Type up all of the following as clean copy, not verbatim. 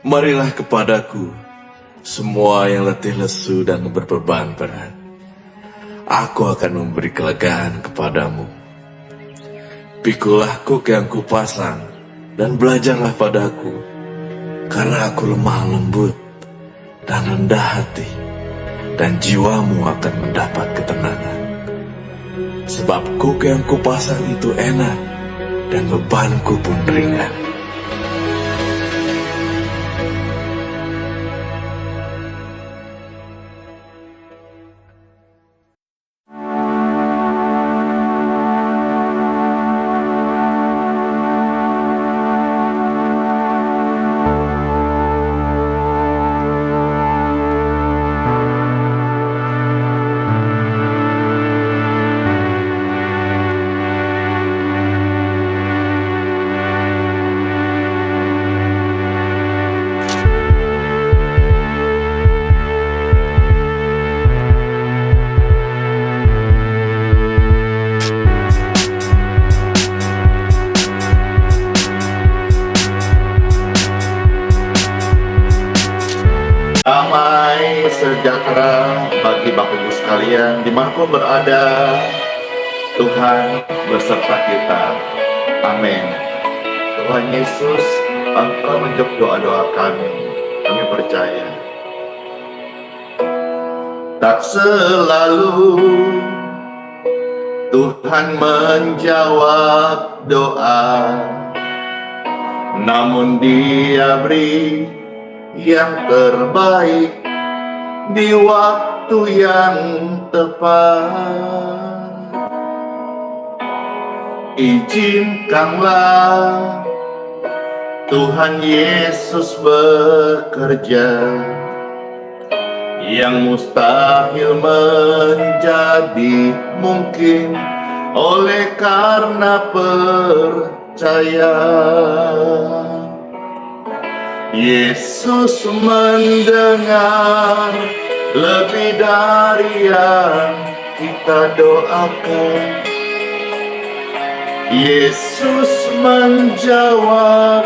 Marilah kepadaku, semua yang letih lesu dan berbeban berat. Aku akan memberi kelegaan kepadamu. Pikulah kuk yang kupasang, dan belajarlah padaku, karena aku lemah lembut dan rendah hati, dan jiwamu akan mendapat ketenangan. Sebab kuk yang kupasang itu enak, dan bebanku pun ringan. Damai sejahtera bagi Bapak Ibu sekalian dimanapun berada. Tuhan berserta kita. Amin. Tuhan Yesus, Engkau menjawab doa-doa kami. Kami percaya. Tak selalu Tuhan menjawab doa, namun Dia beri yang terbaik di waktu yang tepat. Izinkanlah Tuhan Yesus bekerja, yang mustahil menjadi mungkin oleh karena percaya. Yesus mendengar lebih dari yang kita doakan. Yesus menjawab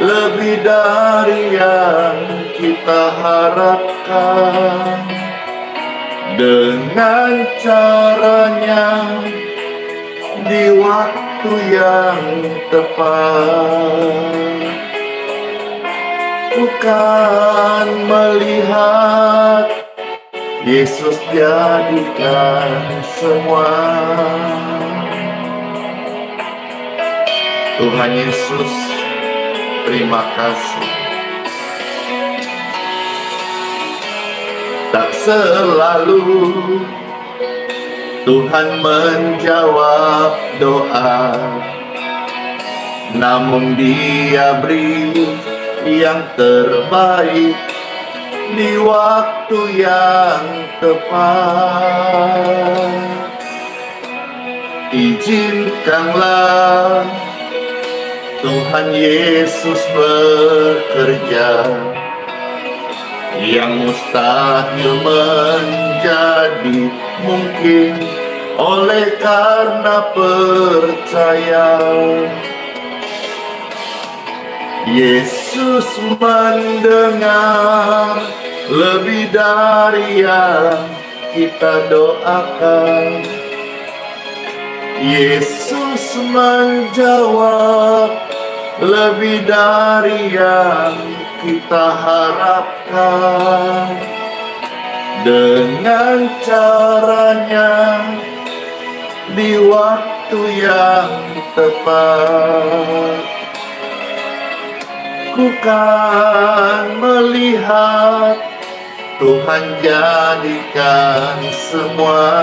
lebih dari yang kita harapkan. Dengan caranya di waktu yang tepat. Bukan melihat Yesus jadikan semua. Tuhan Yesus, terima kasih. Tak selalu Tuhan menjawab doa, namun Dia beri yang terbaik di waktu yang tepat. Izinkanlah Tuhan Yesus bekerja, yang mustahil menjadi mungkin oleh karena percaya. Yesus mendengar lebih dari yang kita doakan. Yesus menjawab lebih dari yang kita harapkan. Dengan caranya di waktu yang tepat. Ku kan melihat Tuhan jadikan semua.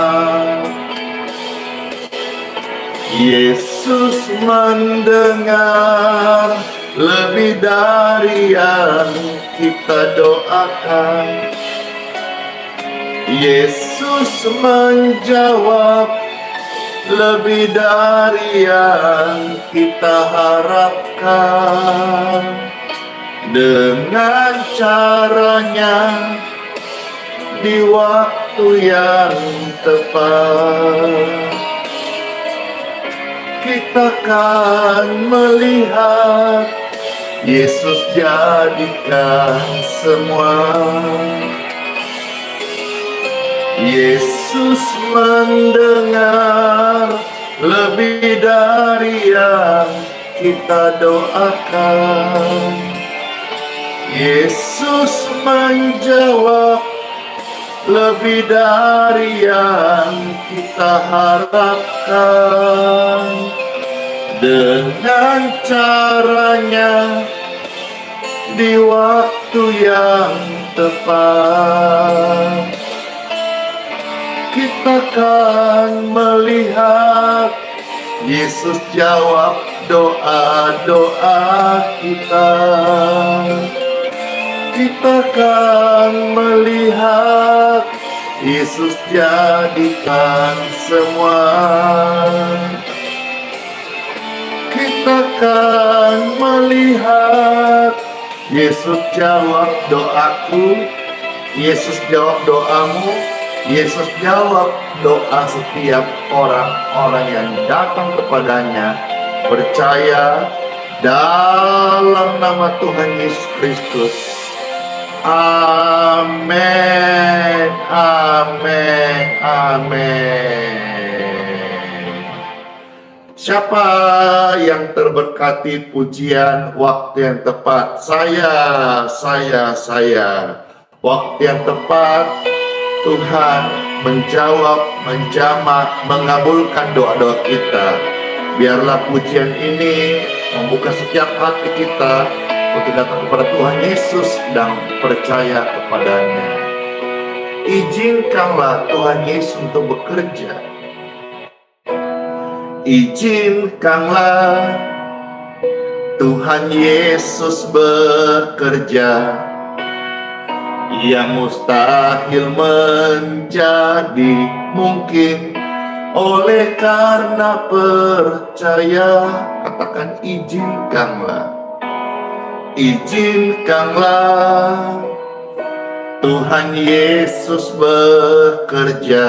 Yesus mendengar lebih dari yang kita doakan. Yesus menjawab lebih dari yang kita harapkan. Dengan caranya di waktu yang tepat. Kita kan melihat Yesus jadikan semua. Yesus mendengar lebih dari yang kita doakan. Yesus menjawab lebih dari yang kita harapkan. Dengan caranya di waktu yang tepat, kita akan melihat Yesus jawab doa-doa kita. Kita akan melihat Yesus jadikan semua. Kita akan melihat Yesus jawab doaku, Yesus jawab doamu, Yesus jawab doa setiap orang-orang yang datang kepadanya, percaya dalam nama Tuhan Yesus Kristus. Amin, amin, amin. Siapa yang terberkati pujian waktu yang tepat? Saya. Waktu yang tepat, Tuhan menjawab, menjamah, mengabulkan doa-doa kita. Biarlah pujian ini membuka setiap hati kita untuk datang kepada Tuhan Yesus dan percaya kepadanya. Izinkanlah Tuhan Yesus untuk bekerja. Izinkanlah Tuhan Yesus bekerja. Yang mustahil menjadi mungkin oleh karena percaya. Katakan izinkanlah. Izinkanlah Tuhan Yesus bekerja.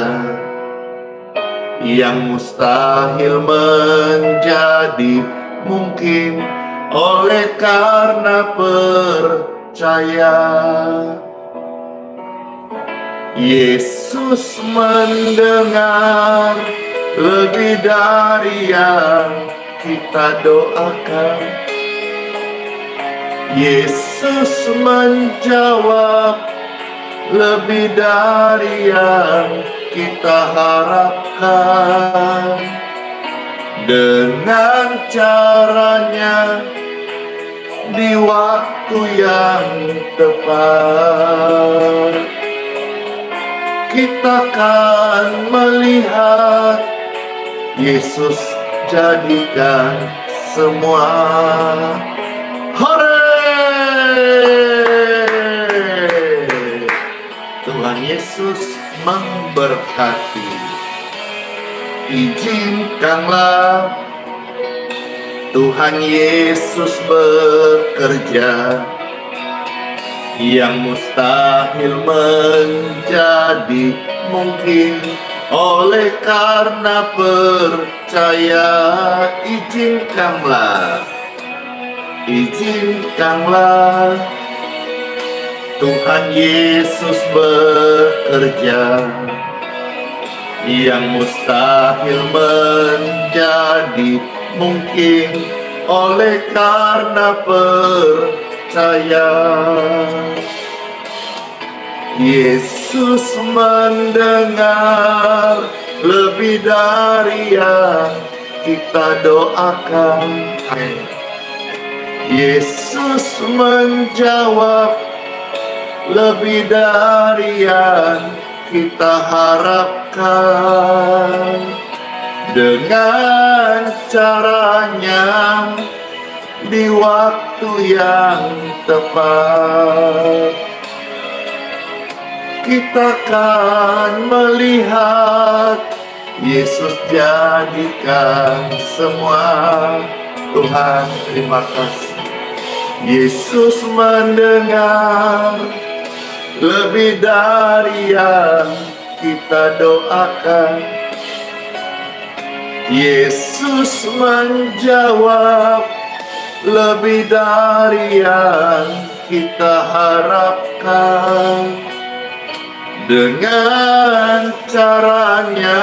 Yang mustahil menjadi mungkin oleh karena percaya. Yesus mendengar lebih dari yang kita doakan. Yesus menjawab lebih dari yang kita harapkan. Dengan caranya di waktu yang tepat, kita akan melihat Yesus jadikan semua. Hore! Tuhan Yesus memberkati. Izinkanlah Tuhan Yesus bekerja. Yang mustahil menjadi mungkin oleh karena percaya. Izinkanlah, izinkanlah Tuhan Yesus bekerja. Yang mustahil menjadi mungkin oleh karena percaya. Yesus mendengar lebih dari yang kita doakan. Yesus menjawab lebih dari yang kita harapkan. Dengan caranya di waktu yang tepat, kita akan melihat Yesus jadikan semua. Tuhan, terima kasih. Yesus mendengar lebih dari yang kita doakan. Yesus menjawab lebih dari yang kita harapkan. Dengan caranya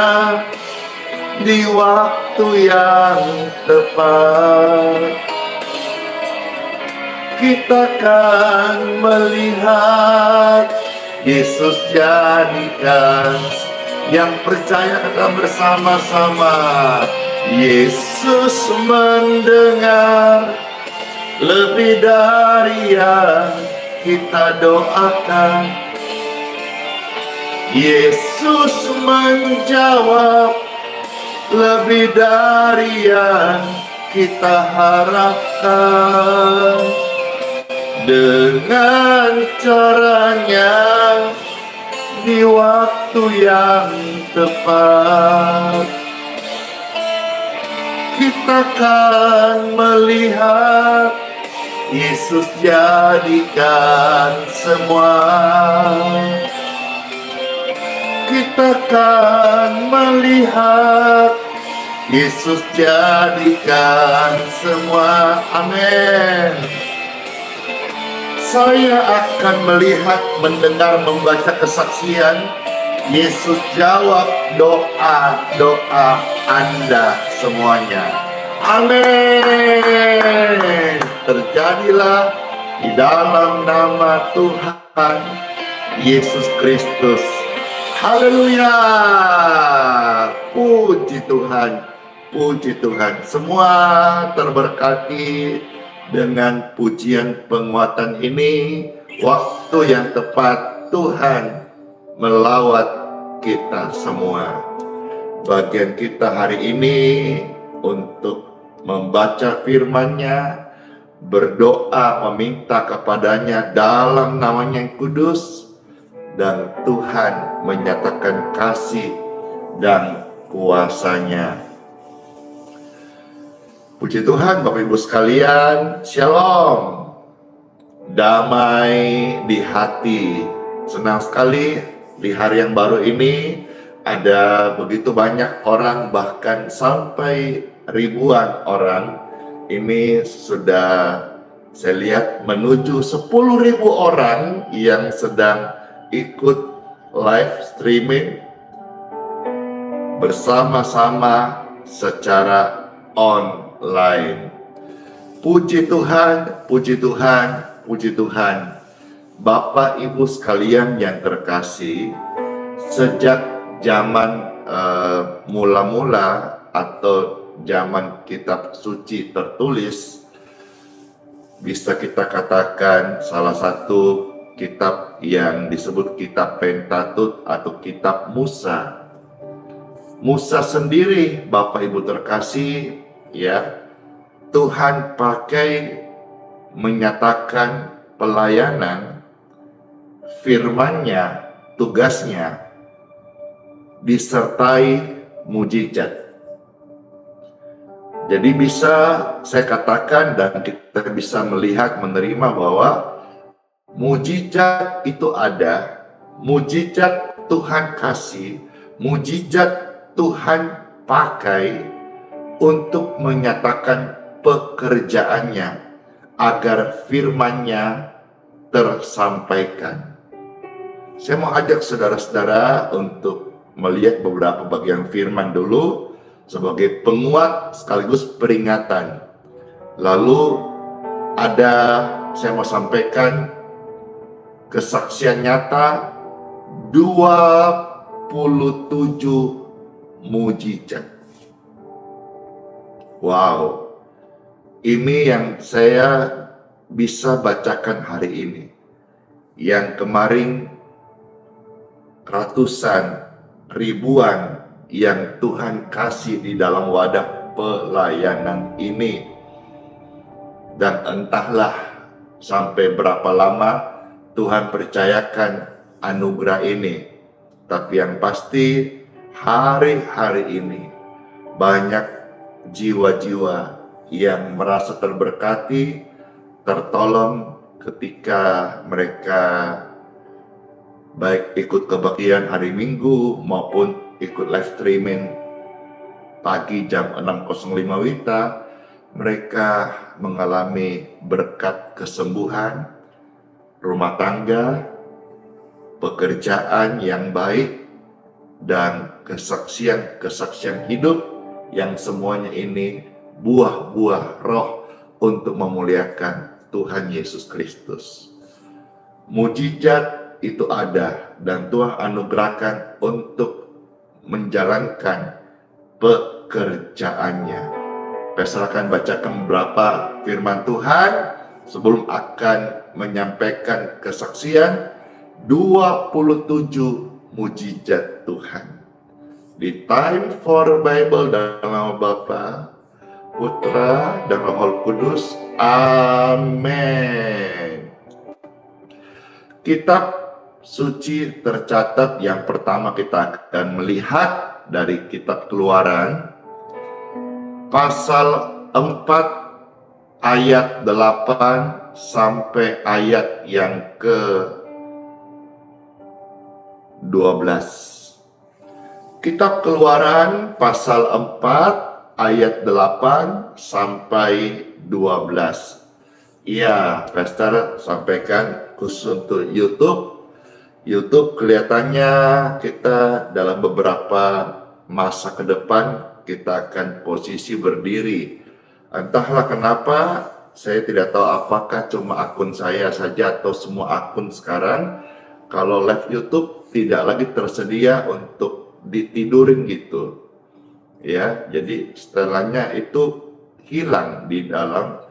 di waktu yang tepat, kita akan melihat Yesus jadikan. Yang percaya kata bersama-sama, Yesus mendengar lebih dari yang kita doakan. Yesus menjawab lebih dari yang kita harapkan. Dengan caranya di waktu yang tepat, kita akan melihat Yesus jadikan semua. Kita akan melihat Yesus jadikan semua. Amin. Saya akan melihat, mendengar, membaca kesaksian Yesus jawab doa-doa Anda semuanya. Amin. Terjadilah di dalam nama Tuhan Yesus Kristus. Haleluya. Puji Tuhan. Puji Tuhan. Semua terberkati dengan pujian penguatan ini. Waktu yang tepat Tuhan melawat kita semua. Bagian kita hari ini untuk membaca firman-Nya, berdoa meminta kepadanya dalam namanya yang kudus, dan Tuhan menyatakan kasih dan kuasa-Nya. Puji Tuhan, Bapak Ibu sekalian, Shalom. Damai di hati. Senang sekali di hari yang baru ini ada begitu banyak orang, bahkan sampai ribuan orang. Ini sudah saya lihat menuju 10.000 orang yang sedang ikut live streaming bersama-sama secara online. Puji Tuhan, puji Tuhan, puji Tuhan. Bapak Ibu sekalian yang terkasih, sejak zaman mula-mula atau zaman kitab suci tertulis, bisa kita katakan salah satu kitab yang disebut kitab Pentateuch atau kitab Musa. Musa sendiri, Bapak Ibu terkasih, ya, Tuhan pakai menyatakan pelayanan firman-Nya, tugasnya disertai mujizat. Jadi bisa saya katakan dan kita bisa melihat, menerima bahwa mujizat itu ada, mujizat Tuhan kasih, mujizat Tuhan pakai untuk menyatakan pekerjaannya agar firman-Nya tersampaikan. Saya mau ajak saudara-saudara untuk melihat beberapa bagian firman dulu sebagai penguat sekaligus peringatan. Lalu saya mau sampaikan kesaksian nyata 27 mujizat. Wow, ini yang saya bisa bacakan hari ini. Yang kemarin ratusan, ribuan yang Tuhan kasih di dalam wadah pelayanan ini. Dan entahlah sampai berapa lama Tuhan percayakan anugerah ini. Tapi yang pasti hari-hari ini banyak jiwa-jiwa yang merasa terberkati, tertolong ketika mereka baik ikut kebaktian hari Minggu maupun ikut live streaming pagi jam 6.05 WITA, mereka mengalami berkat kesembuhan, rumah tangga, pekerjaan yang baik, dan kesaksian hidup yang semuanya ini buah-buah roh untuk memuliakan Tuhan Yesus Kristus. Mujizat itu ada dan Tuhan anugerahkan untuk menjalankan pekerjaannya. Saya akan bacakan beberapa firman Tuhan sebelum akan menyampaikan kesaksian 27 mujizat Tuhan. Di Time for Bible dalam nama Bapa, Putra, dan Roh Kudus. Amin. Kitab suci tercatat yang pertama kita akan melihat dari kitab Keluaran pasal 4 ayat 8 sampai ayat yang ke-12. Kitab Keluaran pasal 4 ayat 8 sampai 12. Ya, Pastor sampaikan khusus untuk YouTube kelihatannya kita dalam beberapa masa ke depan kita akan posisi berdiri. Entahlah kenapa, saya tidak tahu apakah cuma akun saya saja atau semua akun sekarang. Kalau live YouTube tidak lagi tersedia untuk ditidurin gitu. Ya, jadi setelahnya itu hilang di dalam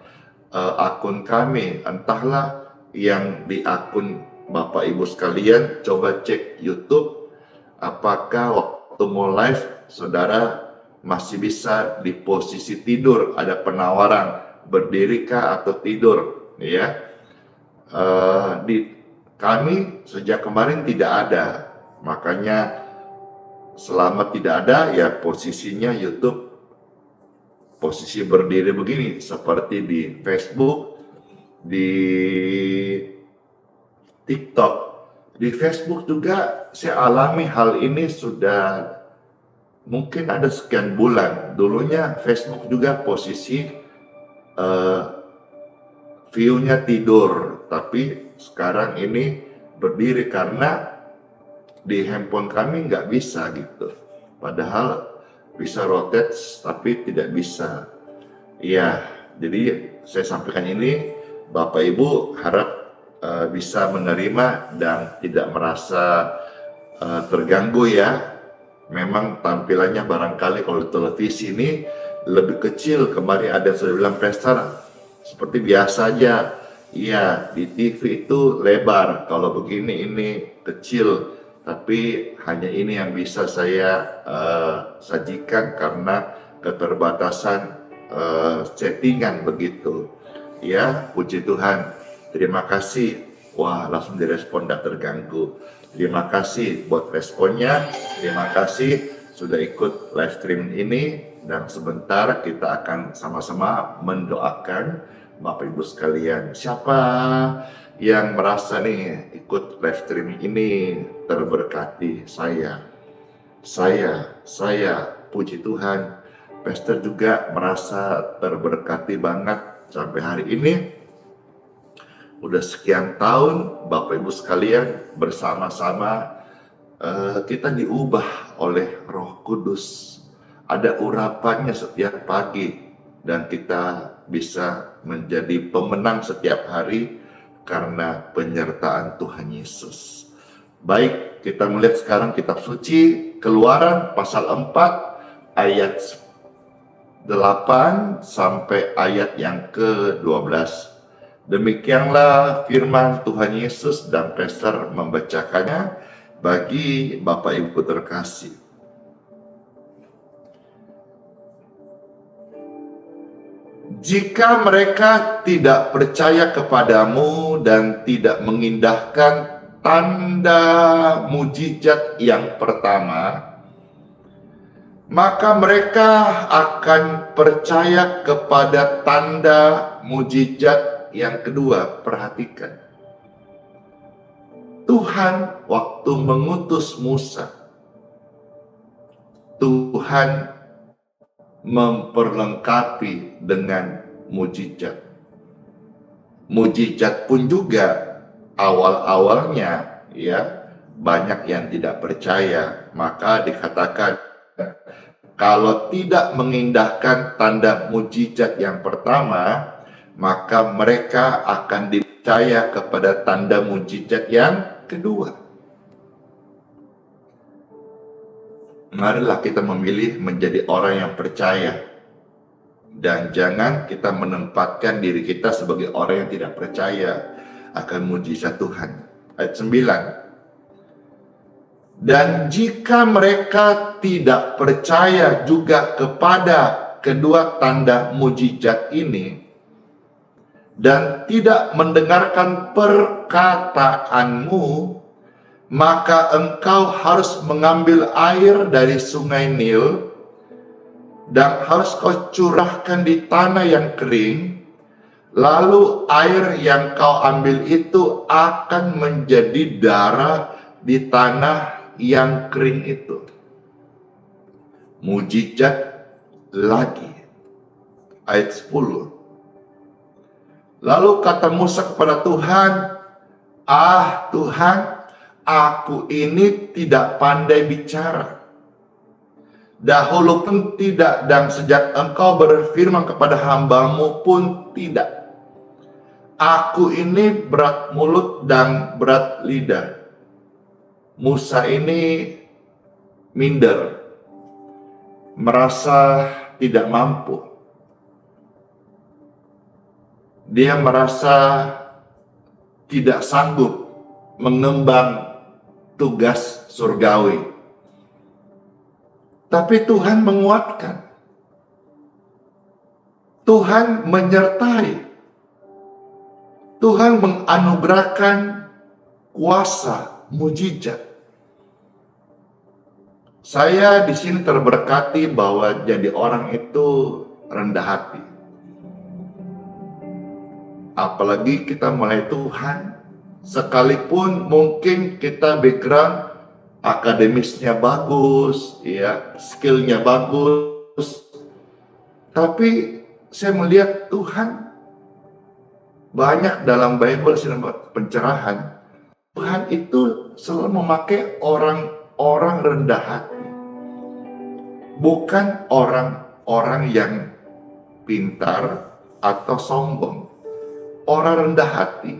akun kami. Entahlah yang di akun Bapak Ibu sekalian, coba cek YouTube apakah waktu mau live saudara masih bisa di posisi tidur, ada penawaran berdiri kah atau tidur, ya. Di kami sejak kemarin tidak ada, makanya selama tidak ada ya posisinya YouTube posisi berdiri begini, seperti di Facebook, di TikTok. Di Facebook juga saya alami hal ini sudah mungkin ada sekian bulan. Dulunya Facebook juga posisi view-nya tidur, tapi sekarang ini berdiri karena di handphone kami nggak bisa gitu. Padahal bisa rotate tapi tidak bisa. Iya, jadi saya sampaikan ini, Bapak Ibu harap bisa menerima dan tidak merasa terganggu ya. Memang tampilannya barangkali kalau di televisi ini lebih kecil. Kemarin ada yang sudah bilang Pastor seperti biasa aja. Iya, di TV itu lebar, kalau begini ini kecil. Tapi hanya ini yang bisa saya sajikan karena keterbatasan settingan begitu. Ya, puji Tuhan. Terima kasih. Wah, langsung direspon, tidak terganggu. Terima kasih buat responnya. Terima kasih sudah ikut live stream ini. Dan sebentar kita akan sama-sama mendoakan Bapak Ibu sekalian. Siapa yang merasa nih ikut live stream ini terberkati? Saya puji Tuhan. Pastor juga merasa terberkati banget sampai hari ini. Udah sekian tahun Bapak Ibu sekalian bersama-sama kita diubah oleh Roh Kudus. Ada urapannya setiap pagi dan kita bisa menjadi pemenang setiap hari karena penyertaan Tuhan Yesus. Baik, kita melihat sekarang kitab suci Keluaran pasal 4 ayat 8 sampai ayat yang ke-12. Demikianlah firman Tuhan Yesus dan Pastor membacakannya bagi Bapak Ibu terkasih. Jika mereka tidak percaya kepadamu dan tidak mengindahkan tanda mujizat yang pertama, maka mereka akan percaya kepada tanda mujizat yang kedua. Perhatikan, Tuhan waktu mengutus Musa, Tuhan memperlengkapi dengan mujizat. Mujizat pun juga awal-awalnya ya banyak yang tidak percaya, maka dikatakan kalau tidak mengindahkan tanda mujizat yang pertama, maka mereka akan dipercaya kepada tanda mujizat yang kedua. Marilah kita memilih menjadi orang yang percaya, dan jangan kita menempatkan diri kita sebagai orang yang tidak percaya akan mujizat Tuhan. Ayat 9. Dan jika mereka tidak percaya juga kepada kedua tanda mujizat ini, dan tidak mendengarkan perkataanmu, maka engkau harus mengambil air dari sungai Nil, dan harus kau curahkan di tanah yang kering, lalu air yang kau ambil itu akan menjadi darah di tanah yang kering itu. Mujizat lagi. Ayat 10. Lalu kata Musa kepada Tuhan, Tuhan, aku ini tidak pandai bicara. Dahulu pun tidak, dan sejak engkau berfirman kepada hambamu pun tidak. Aku ini berat mulut dan berat lidah. Musa ini minder, merasa tidak mampu. Dia merasa tidak sanggup mengemban tugas surgawi. Tapi Tuhan menguatkan. Tuhan menyertai. Tuhan menganugerahkan kuasa mujizat. Saya di sini terberkati bahwa jadi orang itu rendah hati. Apalagi kita mulai Tuhan, sekalipun mungkin kita background akademisnya bagus, ya, skillnya bagus, tapi saya melihat Tuhan banyak dalam Bible pencerahan. Tuhan itu selalu memakai orang-orang rendah hati, bukan orang-orang yang pintar atau sombong. Orang rendah hati.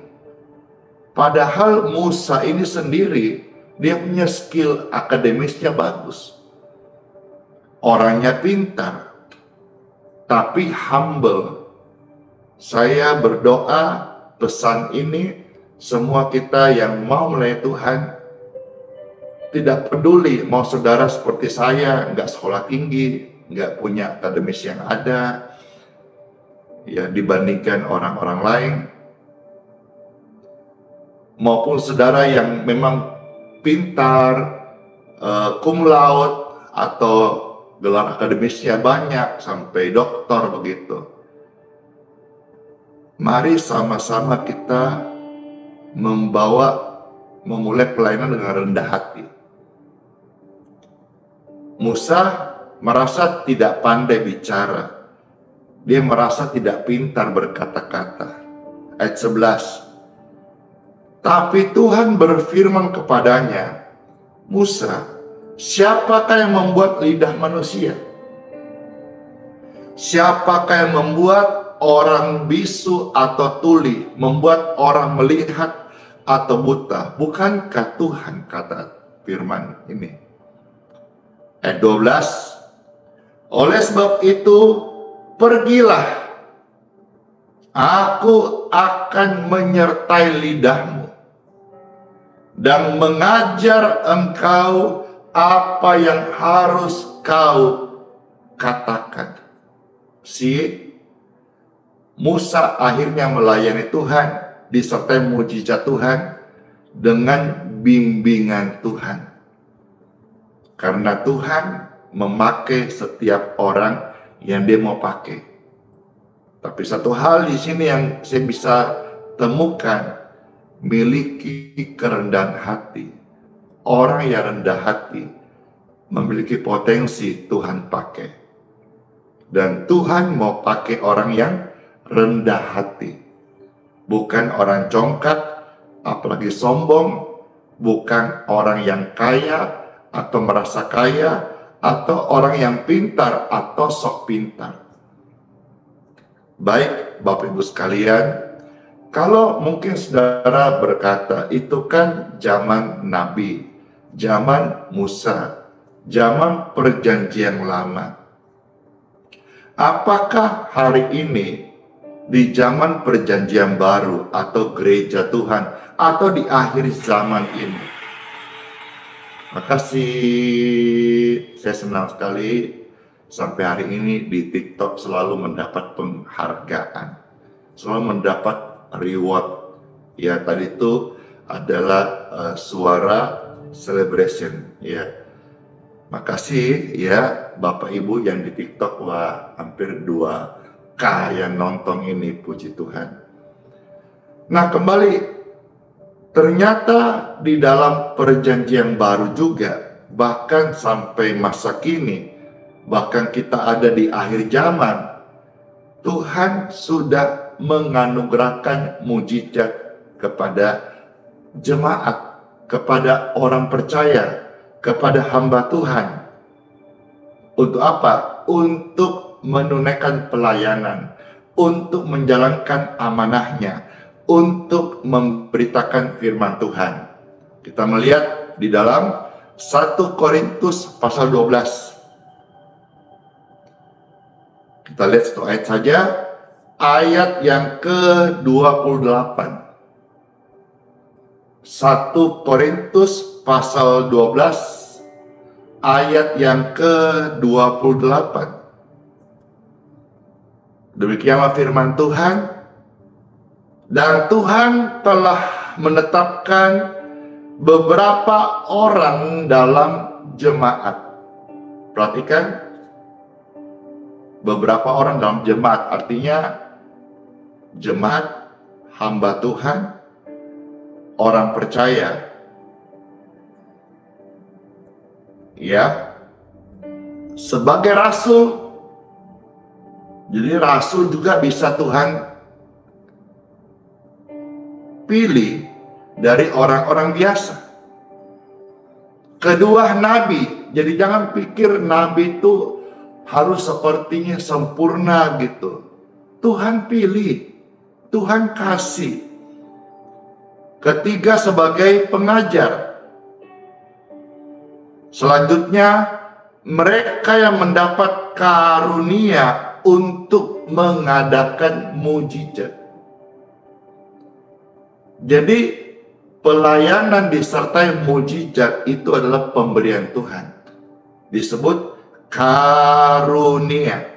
Padahal Musa ini sendiri, dia punya skill akademisnya bagus, orangnya pintar, tapi humble. Saya berdoa pesan ini, semua kita yang mau melayani Tuhan, tidak peduli mau saudara seperti saya, nggak sekolah tinggi, nggak punya akademis yang ada, ya dibandingkan orang-orang lain, maupun saudara yang memang pintar, cum laude, atau gelar akademisnya banyak, sampai doktor begitu. Mari sama-sama kita memulai pelayanan dengan rendah hati. Musa merasa tidak pandai bicara. Dia merasa tidak pintar berkata-kata. Ayat 11. Tapi Tuhan berfirman kepadanya, Musa, siapakah yang membuat lidah manusia? Siapakah yang membuat orang bisu atau tuli, membuat orang melihat atau buta? Bukankah Tuhan, kata firman ini. Ayat 12. Oleh sebab itu, pergilah, aku akan menyertai lidahmu dan mengajar engkau apa yang harus kau katakan. Musa akhirnya melayani Tuhan, disertai mujizat Tuhan dengan bimbingan Tuhan. Karena Tuhan memakai setiap orang yang dia mau pakai. Tapi satu hal di sini yang saya bisa temukan, miliki kerendahan hati. Orang yang rendah hati memiliki potensi Tuhan pakai. Dan Tuhan mau pakai orang yang rendah hati. Bukan orang congkak, apalagi sombong. Bukan orang yang kaya atau merasa kaya, atau orang yang pintar atau sok pintar. Baik, Bapak Ibu sekalian, kalau mungkin saudara berkata, itu kan zaman Nabi, zaman Musa, zaman perjanjian lama. Apakah hari ini di zaman perjanjian baru atau gereja Tuhan atau di akhir zaman ini? Makasih, saya senang sekali sampai hari ini di TikTok selalu mendapat penghargaan, selalu mendapat reward. Ya, tadi itu adalah suara celebration. Ya, makasih ya Bapak Ibu yang di TikTok, wah hampir 2K yang nonton ini, puji Tuhan. Nah, kembali, ternyata di dalam perjanjian baru juga, bahkan sampai masa kini, bahkan kita ada di akhir zaman, Tuhan sudah menganugerahkan mujizat kepada jemaat, kepada orang percaya, kepada hamba Tuhan. Untuk apa? Untuk menunaikan pelayanan, untuk menjalankan amanahnya, untuk memberitakan firman Tuhan. Kita melihat di dalam 1 Korintus pasal 12. Kita lihat satu ayat saja, ayat yang ke-28. 1 Korintus pasal 12, ayat yang ke-28. Demikianlah firman Tuhan. Dan Tuhan telah menetapkan beberapa orang dalam jemaat. Perhatikan, beberapa orang dalam jemaat, artinya jemaat, hamba Tuhan, orang percaya. Ya, sebagai rasul. Jadi rasul juga bisa Tuhan pilih dari orang-orang biasa. Kedua, nabi. Jadi jangan pikir nabi itu harus sepertinya sempurna gitu. Tuhan pilih, Tuhan kasih. Ketiga, sebagai pengajar. Selanjutnya, mereka yang mendapat karunia untuk mengadakan mujizat. Jadi pelayanan disertai mujizat itu adalah pemberian Tuhan. Disebut karunia.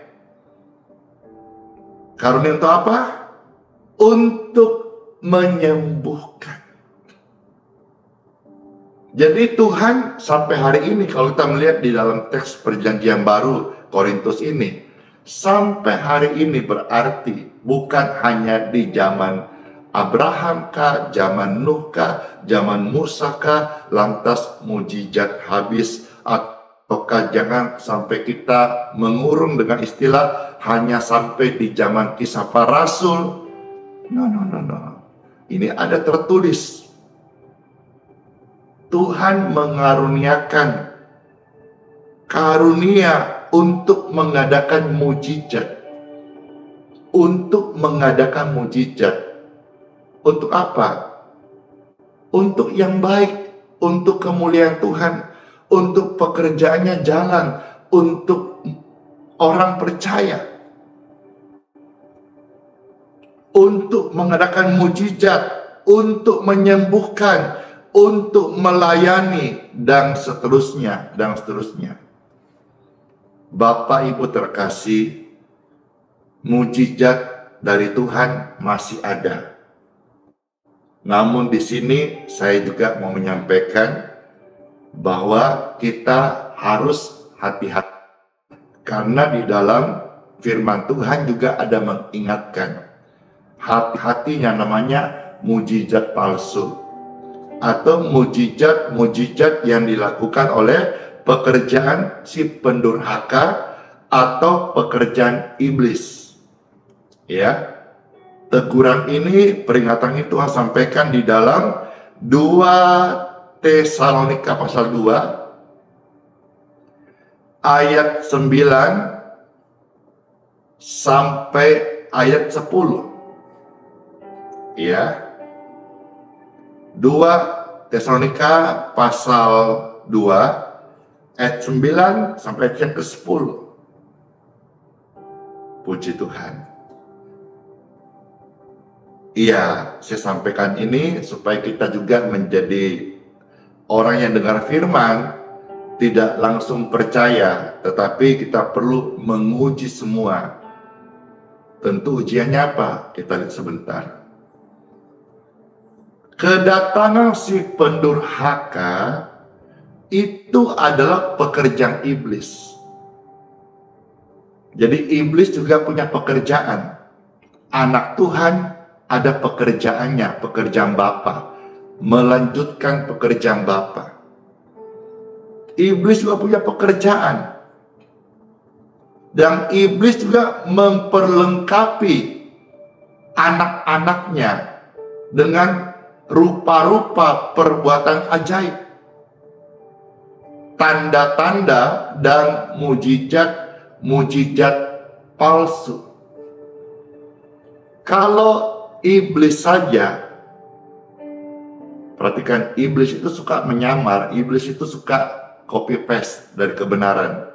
Karunia untuk apa? Untuk menyembuhkan. Jadi Tuhan sampai hari ini, kalau kita melihat di dalam teks perjanjian baru Korintus ini, sampai hari ini berarti bukan hanya di zaman Abraham kah, zaman Nuh kah, zaman Musa kah, lantas mujizat habis, ataukah jangan sampai kita mengurung dengan istilah hanya sampai di zaman kisah para rasul. No. Ini ada tertulis. Tuhan mengaruniakan karunia untuk mengadakan mujizat. Untuk mengadakan mujizat. Untuk apa? Untuk yang baik, untuk kemuliaan Tuhan, untuk pekerjaannya jalan, untuk orang percaya, untuk mengadakan mujizat, untuk menyembuhkan, untuk melayani, dan seterusnya, dan seterusnya. Bapak Ibu terkasih, mujizat dari Tuhan masih ada. Namun di sini saya juga mau menyampaikan bahwa kita harus hati-hati. Karena di dalam firman Tuhan juga ada mengingatkan. Hati-hati yang namanya mujizat palsu. Atau mujizat-mujizat yang dilakukan oleh pekerjaan si pendurhaka atau pekerjaan iblis. Ya, teguran ini, peringatan ini Tuhan sampaikan di dalam 2 Tesalonika pasal 2 ayat 9 sampai ayat 10. Ya, 2 Tesalonika pasal 2 ayat 9 sampai ayat yang ke-10. Puji Tuhan. Iya, saya sampaikan ini supaya kita juga menjadi orang yang dengar firman, tidak langsung percaya, tetapi kita perlu menguji semua. Tentu ujiannya apa? Kita lihat sebentar. Kedatangan si pendurhaka itu adalah pekerjaan iblis. Jadi iblis juga punya pekerjaan. Anak Tuhan ada pekerjaannya, pekerjaan Bapa, melanjutkan pekerjaan Bapa. Iblis juga punya pekerjaan. Dan iblis juga memperlengkapi anak-anaknya dengan rupa-rupa perbuatan ajaib, tanda-tanda dan mujizat palsu. Kalau iblis saja, perhatikan, iblis itu suka menyamar, iblis itu suka copy paste dari kebenaran.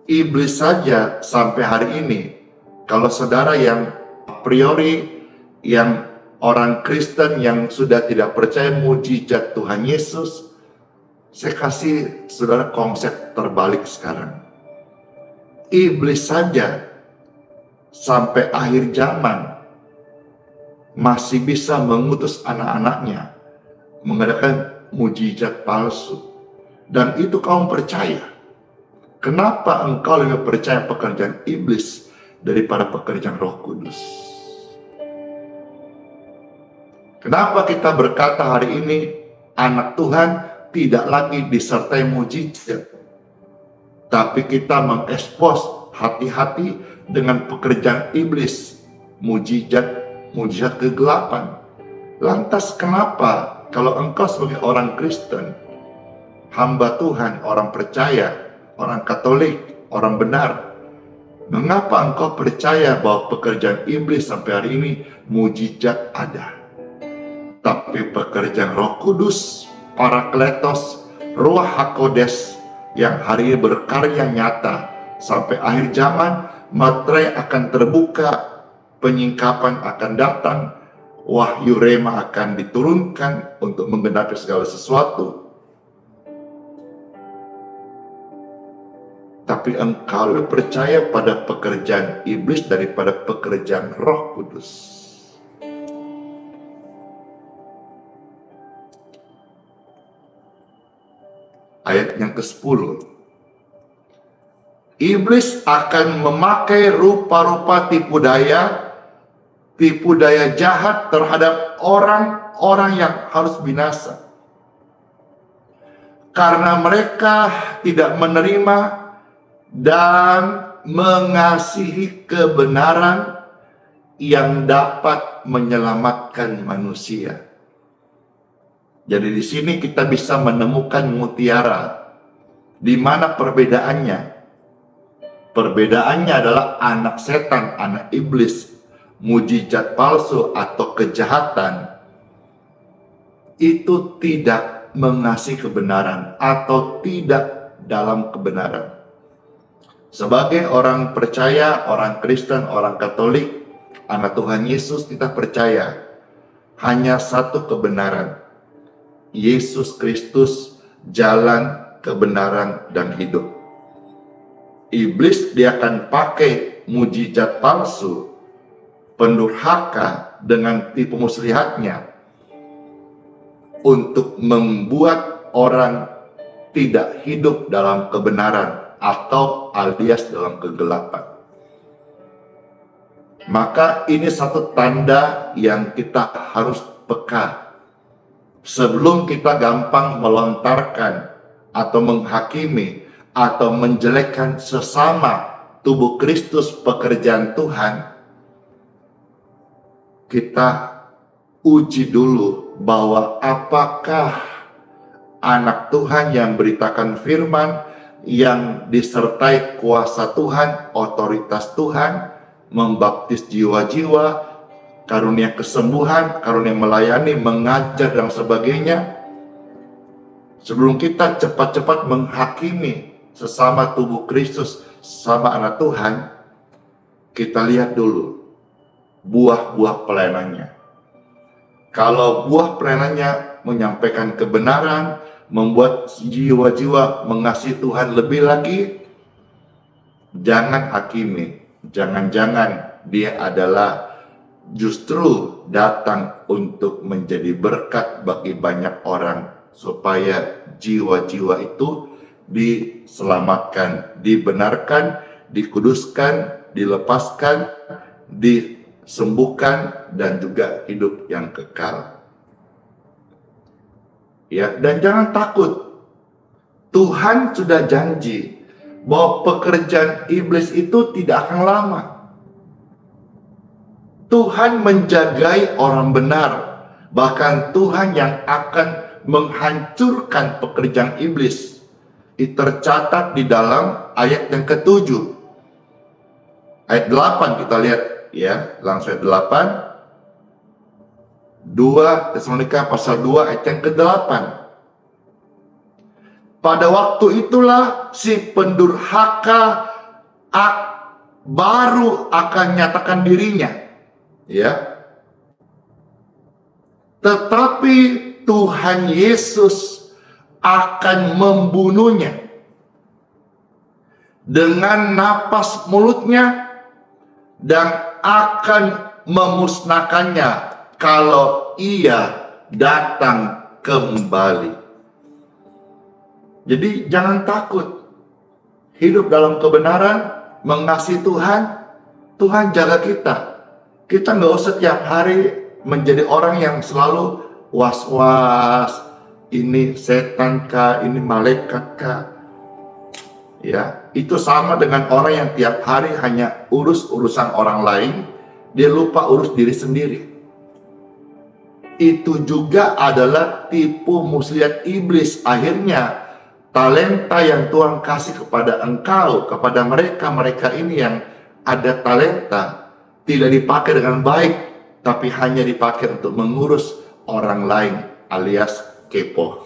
Iblis saja sampai hari ini, kalau saudara yang a priori, yang orang Kristen yang sudah tidak percaya mujizat Tuhan Yesus, saya kasih saudara konsep terbalik sekarang. Iblis saja sampai akhir zaman masih bisa mengutus anak-anaknya mengadakan mujizat palsu. Dan itu kamu percaya. Kenapa engkau lebih percaya pekerjaan iblis daripada pekerjaan Roh Kudus? Kenapa kita berkata hari ini anak Tuhan tidak lagi disertai mujizat, tapi kita mengekspos hati-hati dengan pekerjaan iblis, mujizat kegelapan. Lantas kenapa kalau engkau sebagai orang Kristen, hamba Tuhan, orang percaya, orang Katolik, orang benar, mengapa engkau percaya bahwa pekerjaan iblis sampai hari ini mujizat ada? Tapi pekerjaan Roh Kudus, Parakletos, Ruach HaKodes yang hari ini berkarya nyata sampai akhir zaman, materai akan terbuka, penyingkapan akan datang, wahyu rema akan diturunkan untuk menggenapi segala sesuatu. Tapi engkau lebih percaya pada pekerjaan iblis daripada pekerjaan Roh Kudus. Ayat yang ke-10. Iblis akan memakai rupa-rupa tipu daya jahat terhadap orang-orang yang harus binasa. Karena mereka tidak menerima dan mengasihi kebenaran yang dapat menyelamatkan manusia. Jadi di sini kita bisa menemukan mutiara. Di mana perbedaannya? Perbedaannya adalah anak setan, anak iblis, mujizat palsu atau kejahatan itu tidak mengasihi kebenaran atau tidak dalam kebenaran. Sebagai orang percaya, orang Kristen, orang Katolik, anak Tuhan Yesus, kita percaya hanya satu kebenaran. Yesus Kristus, jalan, kebenaran, dan hidup. Iblis dia akan pakai mujizat palsu, pendurhaka dengan tipu muslihatnya untuk membuat orang tidak hidup dalam kebenaran atau alias dalam kegelapan. Maka ini satu tanda yang kita harus peka. Sebelum kita gampang melontarkan atau menghakimi atau menjelekkan sesama tubuh Kristus, pekerjaan Tuhan, kita uji dulu bahwa apakah anak Tuhan yang beritakan firman, yang disertai kuasa Tuhan, otoritas Tuhan, membaptis jiwa-jiwa, karunia kesembuhan, karunia melayani, mengajar dan sebagainya. Sebelum kita cepat-cepat menghakimi sesama tubuh Kristus, sama anak Tuhan, kita lihat dulu buah-buah pelayanannya. Kalau buah pelayanannya menyampaikan kebenaran, membuat jiwa-jiwa mengasihi Tuhan lebih lagi, jangan hakimi. Jangan-jangan dia adalah justru datang untuk menjadi berkat bagi banyak orang, supaya jiwa-jiwa itu diselamatkan, dibenarkan, dikuduskan, dilepaskan, disembuhkan, dan juga hidup yang kekal. Ya, dan jangan takut. Tuhan sudah janji bahwa pekerjaan iblis itu tidak akan lama. Tuhan menjagai orang benar. Bahkan Tuhan yang akan menghancurkan pekerjaan iblis. Itu tercatat di dalam ayat yang ke-7. Ayat 8 kita lihat ya, langsung ayat 8. 2 Tesalonika pasal 2 ayat yang ke-8. Pada waktu itulah si pendurhaka baru akan nyatakan dirinya, ya. Tetapi Tuhan Yesus akan membunuhnya dengan napas mulutnya dan akan memusnahkannya kalau ia datang kembali. Jadi jangan takut. Hidup dalam kebenaran, mengasihi Tuhan, Tuhan jaga kita. Kita nggak usah tiap hari menjadi orang yang selalu was-was. Ini setan kah, ini malaikat kah? Ya, itu sama dengan orang yang tiap hari hanya urus urusan orang lain, dia lupa urus diri sendiri. Itu juga adalah tipu muslihat iblis. Akhirnya talenta yang Tuhan kasih kepada engkau, kepada mereka ini yang ada talenta, tidak dipakai dengan baik, tapi hanya dipakai untuk mengurus orang lain, alias kepo.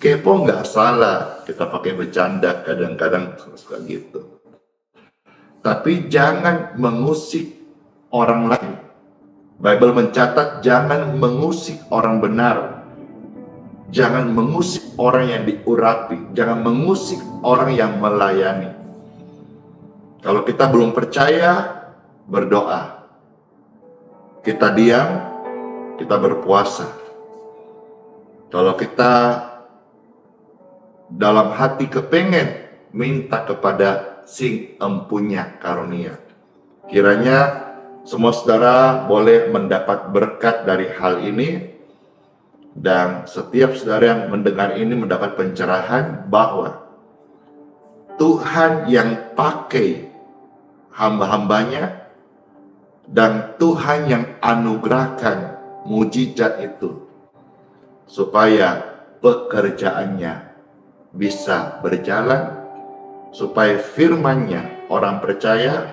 Kepo nggak salah, kita pakai bercanda kadang-kadang suka gitu. Tapi jangan mengusik orang lain. Bible mencatat jangan mengusik orang benar. Jangan mengusik orang yang diurapi. Jangan mengusik orang yang melayani. Kalau kita belum percaya, berdoa. Kita diam, kita berpuasa. Kalau kita dalam hati kepengen, minta kepada sing empunya karunia. Kiranya semua saudara boleh mendapat berkat dari hal ini, dan setiap saudara yang mendengar ini mendapat pencerahan bahwa Tuhan yang pakai hamba-hambanya dan Tuhan yang anugerahkan mujizat itu supaya pekerjaannya bisa berjalan, supaya firman-Nya orang percaya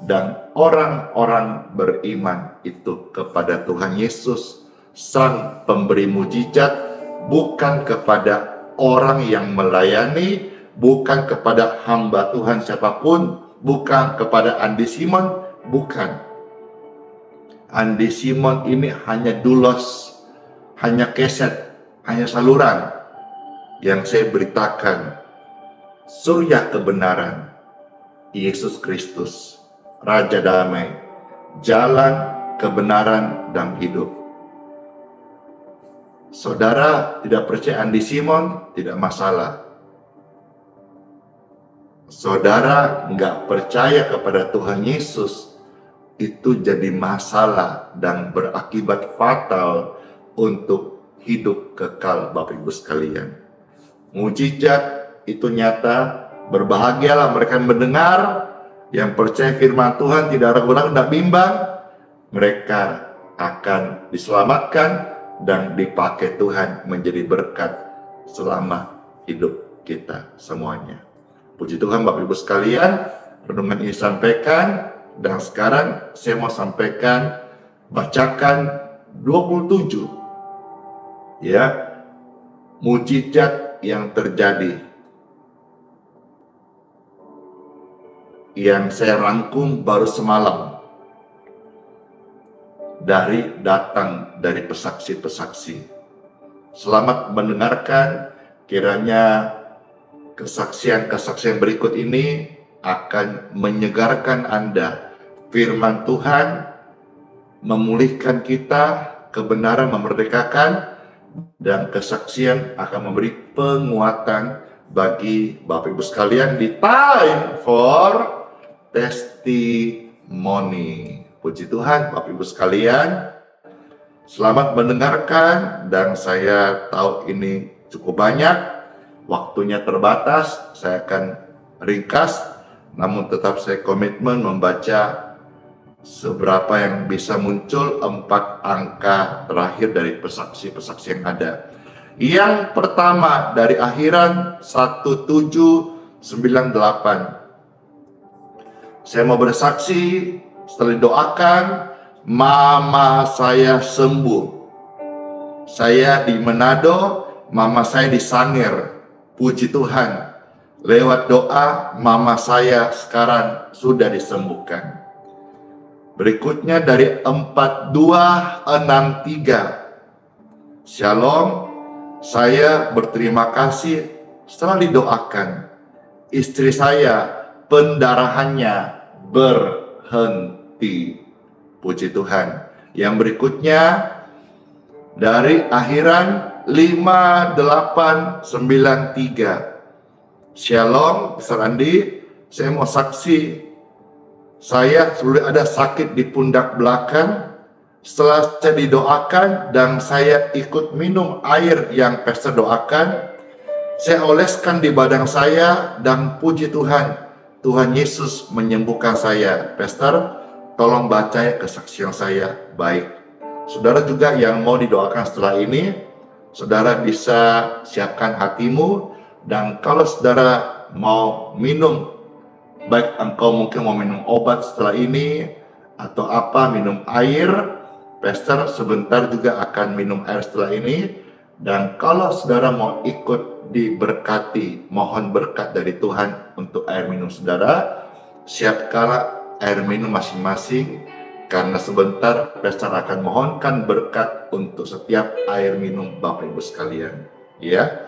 dan orang-orang beriman itu kepada Tuhan Yesus, Sang Pemberi Mujizat, bukan kepada orang yang melayani, bukan kepada hamba Tuhan siapapun, bukan kepada Andi Simon, bukan. Andi Simon ini hanya dulos, hanya keset, hanya saluran yang saya beritakan. Surya kebenaran, Yesus Kristus, Raja Damai, jalan, kebenaran, dan hidup. Saudara tidak percaya Andi Simon, tidak masalah. Saudara nggak percaya kepada Tuhan Yesus, itu jadi masalah dan berakibat fatal untuk hidup kekal Bapak Ibu sekalian. Mujizat itu nyata Berbahagialah mereka yang mendengar, yang percaya firman Tuhan, tidak ragu-ragu, tidak bimbang. Mereka akan diselamatkan dan dipakai Tuhan menjadi berkat selama hidup kita semuanya. Puji Tuhan Bapak Ibu sekalian, renungan ini sampaikan, dan sekarang saya mau sampaikan, bacakan 27 ya, mujizat yang terjadi yang saya rangkum baru semalam datang dari pesaksi-pesaksi. Selamat mendengarkan, kiranya kesaksian-kesaksian berikut ini akan menyegarkan Anda. Firman Tuhan memulihkan kita, kebenaran memerdekakan, dan kesaksian akan memberi penguatan bagi Bapak Ibu sekalian di time for testimony. Puji Tuhan Bapak Ibu sekalian, selamat mendengarkan, dan saya tahu ini cukup banyak, waktunya terbatas, saya akan ringkas, namun tetap saya komitmen membaca seberapa yang bisa muncul 4 angka terakhir dari pesaksi-pesaksi yang ada. Yang pertama dari Akhiran 1798. Saya mau bersaksi, setelah didoakan, mama saya sembuh. Saya di Manado, mama saya di Sangir. Puji Tuhan, lewat doa, mama saya sekarang sudah disembuhkan. Berikutnya dari 4263. Shalom, saya berterima kasih setelah didoakan. Istri saya pendarahannya berhenti. Puji Tuhan. Yang berikutnya dari Akhiran 5893. Shalom, Pastor Andi, saya mau saksi. Saya sudah ada sakit di pundak belakang. Setelah saya didoakan dan saya ikut minum air yang Pastor doakan, saya oleskan di badan saya, dan puji Tuhan, Tuhan Yesus menyembuhkan saya. Pastor, tolong baca ya kesaksian saya. Baik. Saudara juga yang mau didoakan setelah ini, saudara bisa siapkan hatimu, dan kalau saudara mau minum, baik engkau mungkin mau minum obat setelah ini, atau apa, minum air, Pastor sebentar juga akan minum air setelah ini. Dan kalau saudara mau ikut diberkati, mohon berkat dari Tuhan untuk air minum saudara, siapkanlah air minum masing-masing, karena sebentar Pastor akan mohonkan berkat untuk setiap air minum Bapak Ibu sekalian. Ya,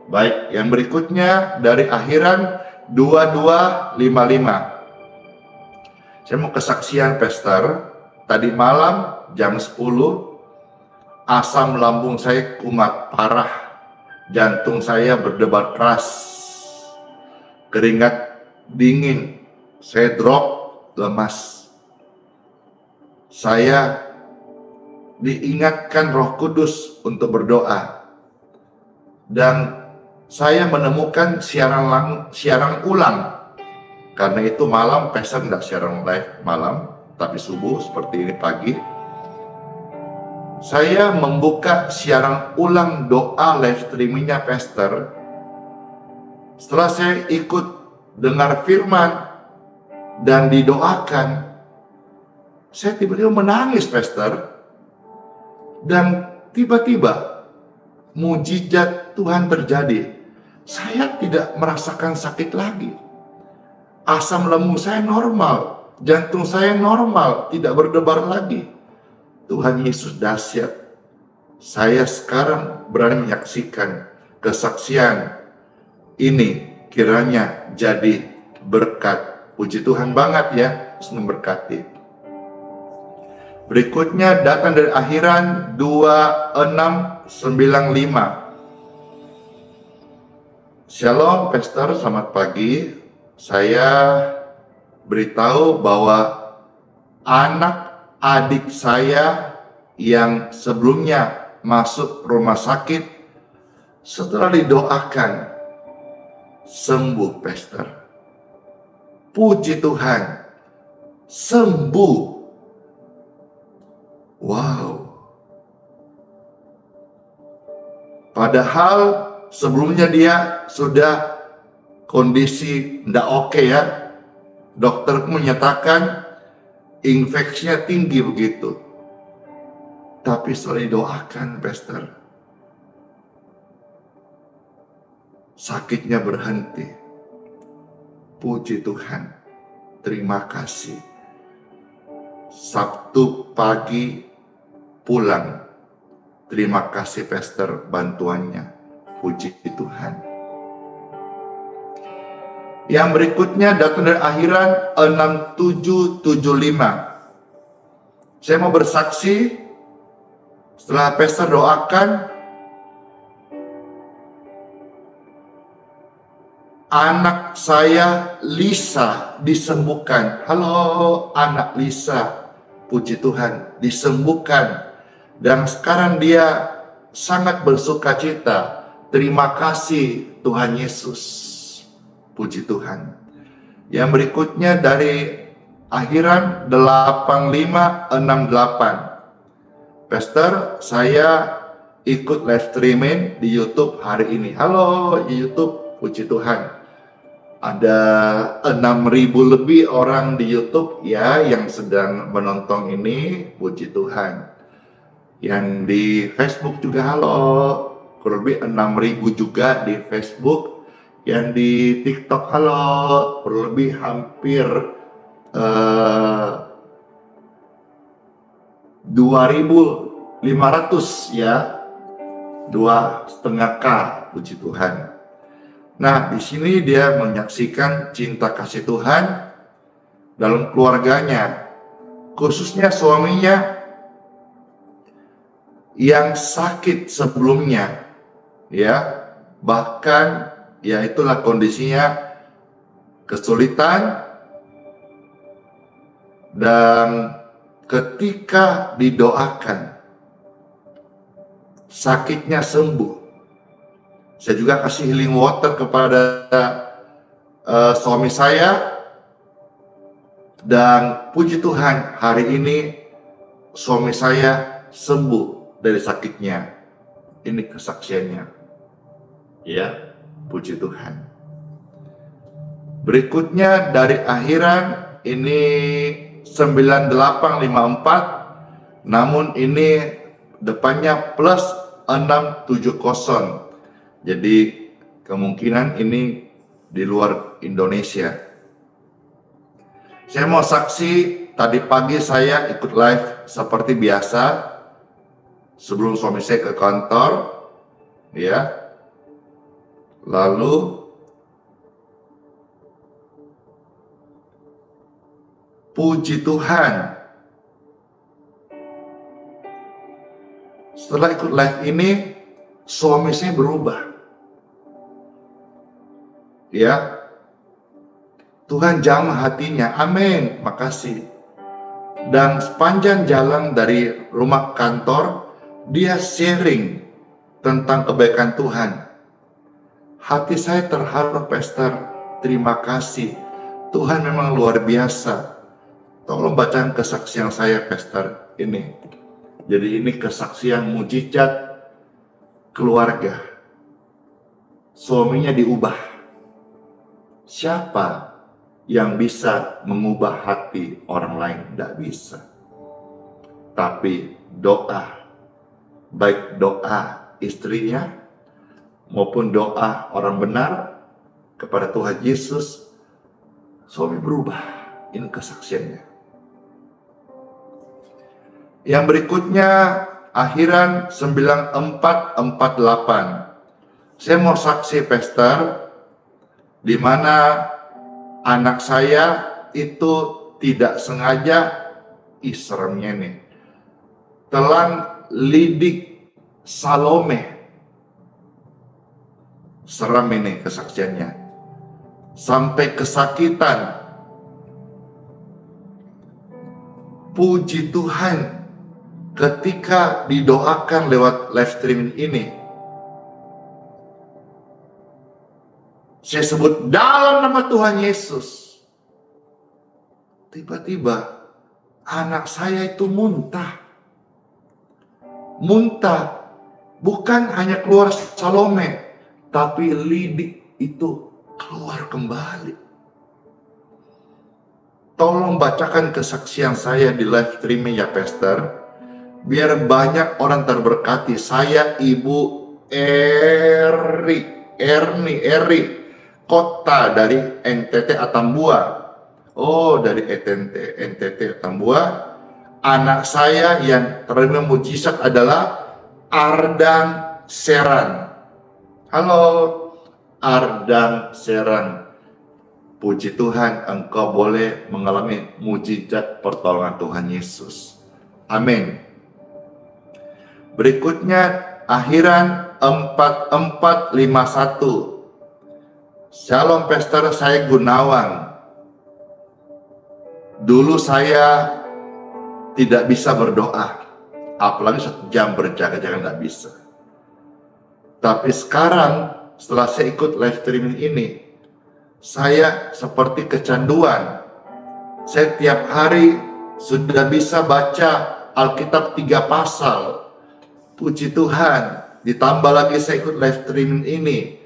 baik. Yang berikutnya dari Akhiran 2255. Saya mau kesaksian Pastor. Tadi malam jam 10, asam lambung saya kumat parah, jantung saya berdebar keras, keringat dingin, saya drop, lemas. Saya diingatkan Roh Kudus untuk berdoa, dan saya menemukan siaran ulang. Karena itu malam Pastor tidak siaran live malam, tapi subuh seperti ini pagi. Saya membuka siaran ulang doa live streamingnya Pastor. Setelah saya ikut dengar firman dan didoakan, saya tiba-tiba menangis Pastor. Dan tiba-tiba mujizat Tuhan terjadi. Saya tidak merasakan sakit lagi. Asam lambung saya normal, jantung saya normal, tidak berdebar lagi. Tuhan Yesus dahsyat. Saya sekarang berani menyaksikan kesaksian ini, kiranya jadi berkat. Puji Tuhan banget ya, senang berkati. Berikutnya datang dari Akhiran 2695. Shalom Pastor, selamat pagi. Saya beritahu bahwa anak adik saya yang sebelumnya masuk rumah sakit, setelah didoakan sembuh, Pastor. Puji Tuhan, sembuh. Wow. Padahal sebelumnya dia sudah kondisi tidak oke ya. Dokter menyatakan infeksinya tinggi begitu. Tapi setelah didoakan, Pastor, sakitnya berhenti. Puji Tuhan. Terima kasih. Sabtu pagi pulang. Terima kasih, Pastor, bantuannya. Puji Tuhan. Yang berikutnya datang dari Akhiran 6775. Saya mau bersaksi setelah Pastor doakan, anak saya Lisa disembuhkan. Halo anak Lisa, puji Tuhan, disembuhkan. Dan sekarang dia sangat bersuka cita. Terima kasih Tuhan Yesus. Puji Tuhan. Yang berikutnya dari Akhiran 8568. Pastor, saya ikut live streaming di YouTube hari ini. Halo YouTube, puji Tuhan. Ada 6.000 lebih orang di YouTube ya yang sedang menonton ini, puji Tuhan. Yang di Facebook juga halo, kurang lebih 6.000 juga di Facebook. Yang di TikTok halo, kurang lebih hampir 2.500 ya, 2,5K, puji Tuhan. Nah, di sini dia menyaksikan cinta kasih Tuhan dalam keluarganya, khususnya suaminya yang sakit sebelumnya, ya, bahkan ya itulah kondisinya kesulitan, dan ketika didoakan sakitnya sembuh. Saya juga kasih healing water kepada suami saya, dan puji Tuhan hari ini suami saya sembuh dari sakitnya. Ini kesaksiannya, ya, puji Tuhan. Berikutnya dari Akhiran ini 9854, namun ini depannya plus 670. Jadi kemungkinan ini di luar Indonesia. Saya mau saksi, tadi pagi saya ikut live seperti biasa sebelum suami saya ke kantor, ya. Lalu puji Tuhan, setelah ikut live ini suami saya berubah. Ya, Tuhan jamah hatinya, amin, makasih. Dan sepanjang jalan dari rumah kantor, dia sharing tentang kebaikan Tuhan. Hati saya terharu, Pastor, terima kasih. Tuhan memang luar biasa. Tolong bacakan kesaksian saya, Pastor, ini. Jadi ini kesaksian mujizat keluarga. Suaminya diubah. Siapa yang bisa mengubah hati orang lain? Tidak bisa. Tapi doa, baik doa istrinya maupun doa orang benar kepada Tuhan Yesus, suami berubah. Ini kesaksiannya. Yang berikutnya Akhiran 9448. Saya mau saksi, Pastor, di mana anak saya itu tidak sengaja, seremnya nih, telan lidik Salome. Seram ini kesaksiannya. Sampai kesakitan. Puji Tuhan, ketika didoakan lewat live streaming ini, Saya sebut dalam nama Tuhan Yesus. Tiba-tiba anak saya itu muntah. Muntah. Bukan hanya keluar Salome, tapi lidik itu keluar kembali. Tolong bacakan kesaksian saya di live streaming ya Pastor. Biar banyak orang terberkati. Saya Ibu Erni, kota dari NTT Atambua. Oh, dari NTT Atambua. Anak saya yang terima mujizat adalah Ardang Seran. Halo, Ardang Seran. Puji Tuhan, engkau boleh mengalami mujizat pertolongan Tuhan Yesus. Amin. Berikutnya, akhiran 4451. Shalom Pastor, saya Gunawan. Dulu saya tidak bisa berdoa. Apalagi 1 jam berjaga-jaga nggak bisa. Tapi sekarang setelah saya ikut live streaming ini, saya seperti kecanduan. Saya tiap hari sudah bisa baca Alkitab 3 pasal. Puji Tuhan. Ditambah lagi saya ikut live streaming ini.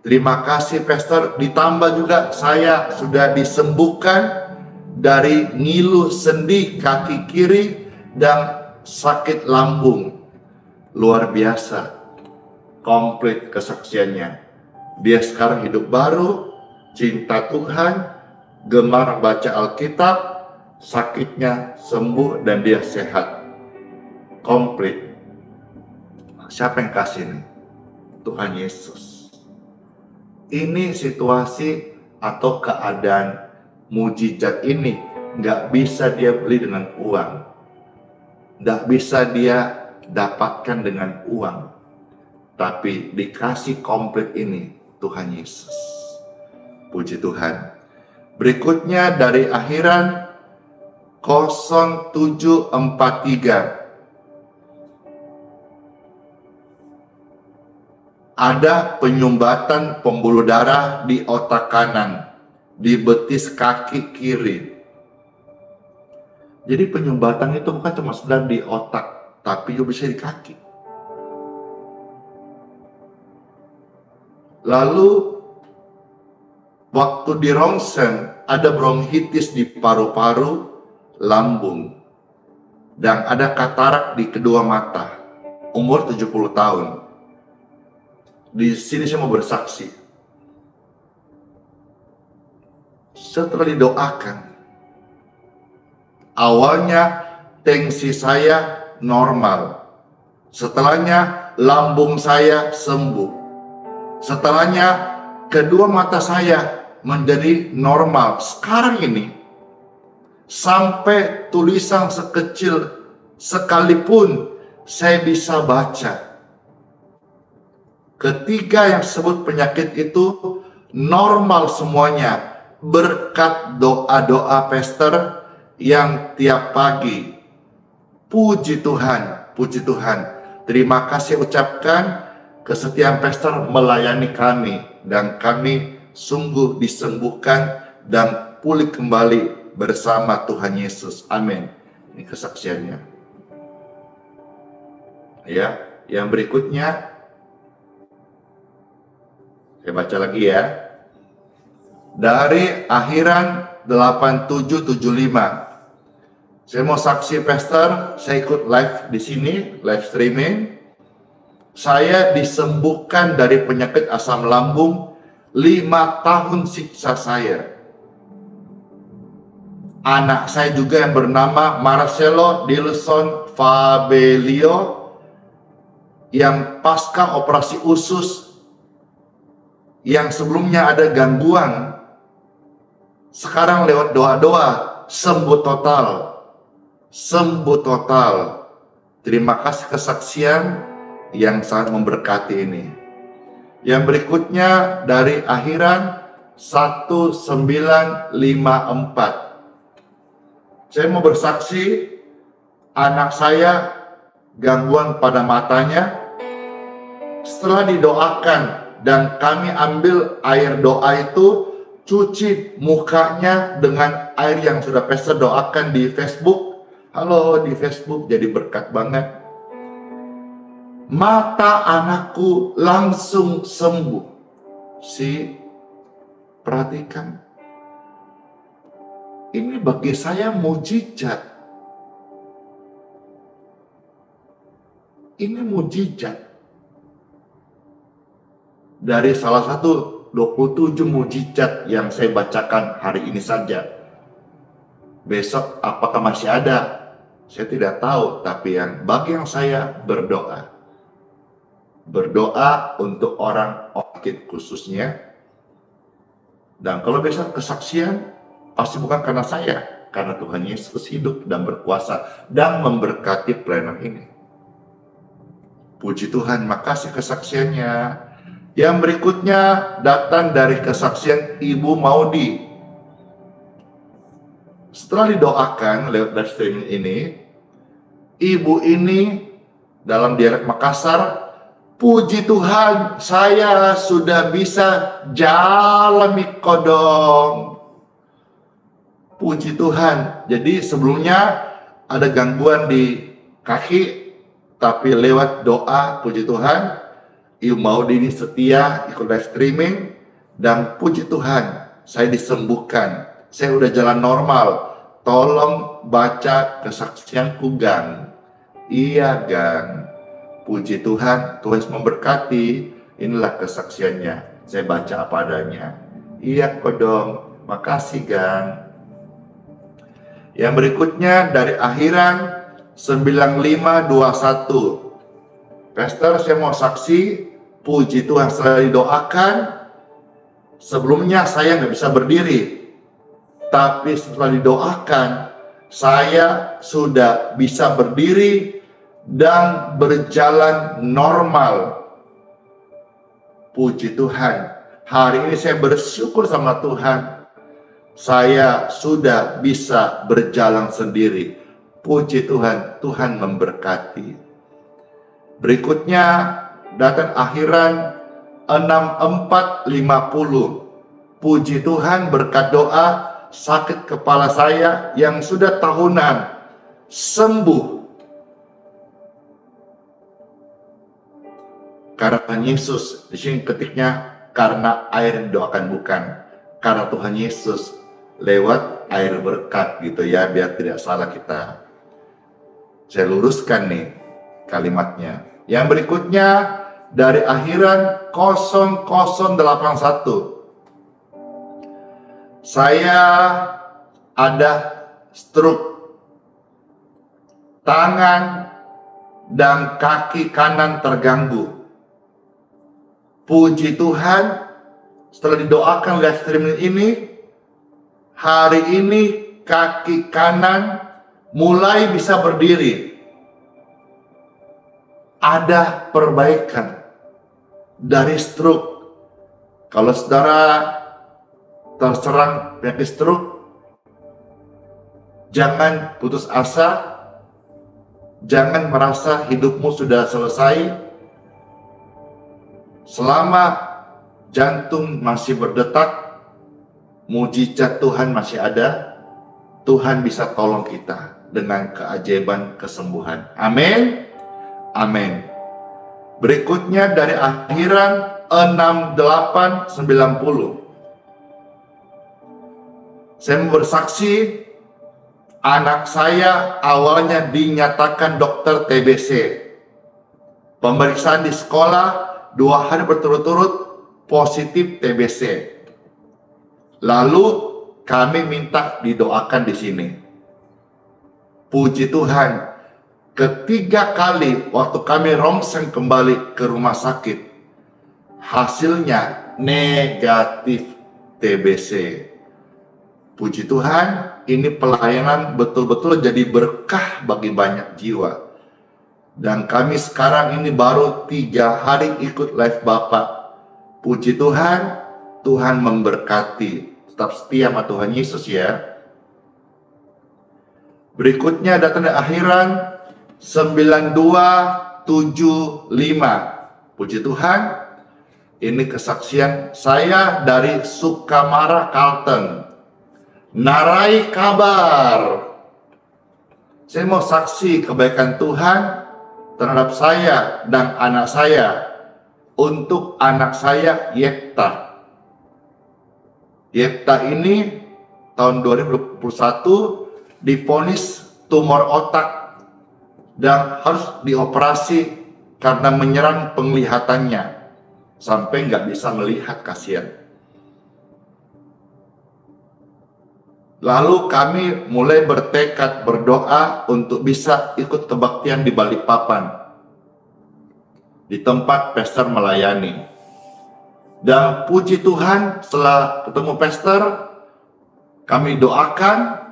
Terima kasih Pastor. Ditambah juga saya sudah disembuhkan dari ngilu sendi kaki kiri dan sakit lambung. Luar biasa. Komplit kesaksiannya. Dia sekarang hidup baru, cinta Tuhan, gemar baca Alkitab, sakitnya sembuh dan dia sehat. Komplit. Siapa yang kasih ini? Tuhan Yesus. Ini situasi atau keadaan mujizat ini nggak bisa dia beli dengan uang. Nggak bisa dia dapatkan dengan uang. Tapi dikasih komplit ini Tuhan Yesus. Puji Tuhan. Berikutnya dari akhiran 0743. Ada penyumbatan pembuluh darah di otak kanan, di betis kaki kiri. Jadi penyumbatan itu bukan cuma sekedar di otak, tapi juga bisa di kaki. Lalu waktu di rongsen ada bronkitis di paru-paru, lambung, dan ada katarak di kedua mata. Umur 70 tahun. Di sini saya mau bersaksi. Setelah didoakan, awalnya tensi saya normal. Setelahnya lambung saya sembuh. Setelahnya kedua mata saya menjadi normal. Sekarang ini sampai tulisan sekecil sekalipun saya bisa baca. Ketiga yang sebut penyakit itu normal semuanya berkat doa-doa Pastor yang tiap pagi. Puji Tuhan, puji Tuhan. Terima kasih ucapkan kesetiaan Pastor melayani kami dan kami sungguh disembuhkan dan pulih kembali bersama Tuhan Yesus. Amin. Ini kesaksiannya. Ya, yang berikutnya saya baca lagi ya. Dari akhiran 8775. Saya mau saksi Pastor, saya ikut live di sini, live streaming. Saya disembuhkan dari penyakit asam lambung 5 tahun siksa saya. Anak saya juga yang bernama Marcelo Dilson Fabelio yang pasca operasi usus yang sebelumnya ada gangguan, sekarang lewat doa-doa sembuh total. Sembuh total. Terima kasih kesaksian yang sangat memberkati ini. Yang berikutnya dari akhiran 1954. Saya mau bersaksi, anak saya gangguan pada matanya. Setelah didoakan dan kami ambil air doa itu, cuci mukanya dengan air yang sudah pastor doakan di Facebook. Halo di Facebook, jadi berkat banget. Mata anakku langsung sembuh. Perhatikan. Ini bagi saya mujizat. Ini mujizat. Dari salah satu 27 mujizat yang saya bacakan hari ini saja. Besok apakah masih ada? Saya tidak tahu, tapi bagi yang saya berdoa. Berdoa untuk orang sakit khususnya. Dan kalau besok kesaksian, pasti bukan karena saya, karena Tuhan Yesus hidup dan berkuasa dan memberkati pelayanan ini. Puji Tuhan, makasih kesaksiannya. Yang berikutnya datang dari kesaksian Ibu Maudi. Setelah didoakan lewat live streaming ini, Ibu ini dalam dialek Makassar, puji Tuhan, saya sudah bisa jalan mikodong. Puji Tuhan. Jadi sebelumnya ada gangguan di kaki, tapi lewat doa, puji Tuhan, Ibu Maudi ini setia ikut live streaming, dan puji Tuhan, saya disembuhkan. Saya udah jalan normal. Tolong baca kesaksianku, Gang. Iya, Gang. Puji Tuhan, Tuhan memberkati. Inilah kesaksiannya. Saya baca apa adanya. Iya, Kodong. Makasih, Gang. Yang berikutnya dari akhiran 9521. Pastor, saya mau saksi. Puji Tuhan, setelah didoakan, sebelumnya saya nggak bisa berdiri. Tapi setelah didoakan, saya sudah bisa berdiri dan berjalan normal. Puji Tuhan. Hari ini saya bersyukur sama Tuhan. Saya sudah bisa berjalan sendiri. Puji Tuhan, Tuhan memberkati. Berikutnya datang akhiran 6450. Puji Tuhan, berkat doa, sakit kepala saya yang sudah tahunan sembuh. Karena Yesus, di sini ketiknya karena air didoakan, bukan karena Tuhan Yesus lewat air berkat gitu ya, biar tidak salah kita. Saya luruskan nih kalimatnya. Yang berikutnya dari akhiran 0081. Saya ada stroke. Tangan dan kaki kanan terganggu. Puji Tuhan, setelah didoakan live streaming ini, hari ini kaki kanan mulai bisa berdiri. Ada perbaikan dari stroke. Kalau saudara terserang penyakit stroke, jangan putus asa, jangan merasa hidupmu sudah selesai. Selama jantung masih berdetak, mujizat Tuhan masih ada. Tuhan bisa tolong kita dengan keajaiban kesembuhan. Amin. Amin. Berikutnya dari akhiran 6890. Saya bersaksi, anak saya awalnya dinyatakan dokter TBC. Pemeriksaan di sekolah 2 hari berturut-turut positif TBC. Lalu kami minta didoakan di sini. Puji Tuhan, ketiga kali waktu kami rongseng kembali ke rumah sakit, hasilnya negatif TBC. Puji Tuhan, ini pelayanan betul-betul jadi berkah bagi banyak jiwa. Dan kami sekarang ini baru 3 hari ikut live Bapak. Puji Tuhan, Tuhan memberkati. Tetap setia sama Tuhan Yesus ya. Berikutnya datang dari akhiran 9275. Puji Tuhan, Ini kesaksian saya dari Sukamara, Kalteng. Narai kabar. Saya mau saksi kebaikan Tuhan terhadap saya dan anak saya. Untuk anak saya, Yekta. Yekta ini tahun 2021 divonis tumor otak dan harus dioperasi karena menyerang penglihatannya sampai nggak bisa melihat, kasihan. Lalu kami mulai bertekad berdoa untuk bisa ikut kebaktian di Balikpapan, di tempat pastor melayani. Dan puji Tuhan, setelah ketemu pastor, kami doakan,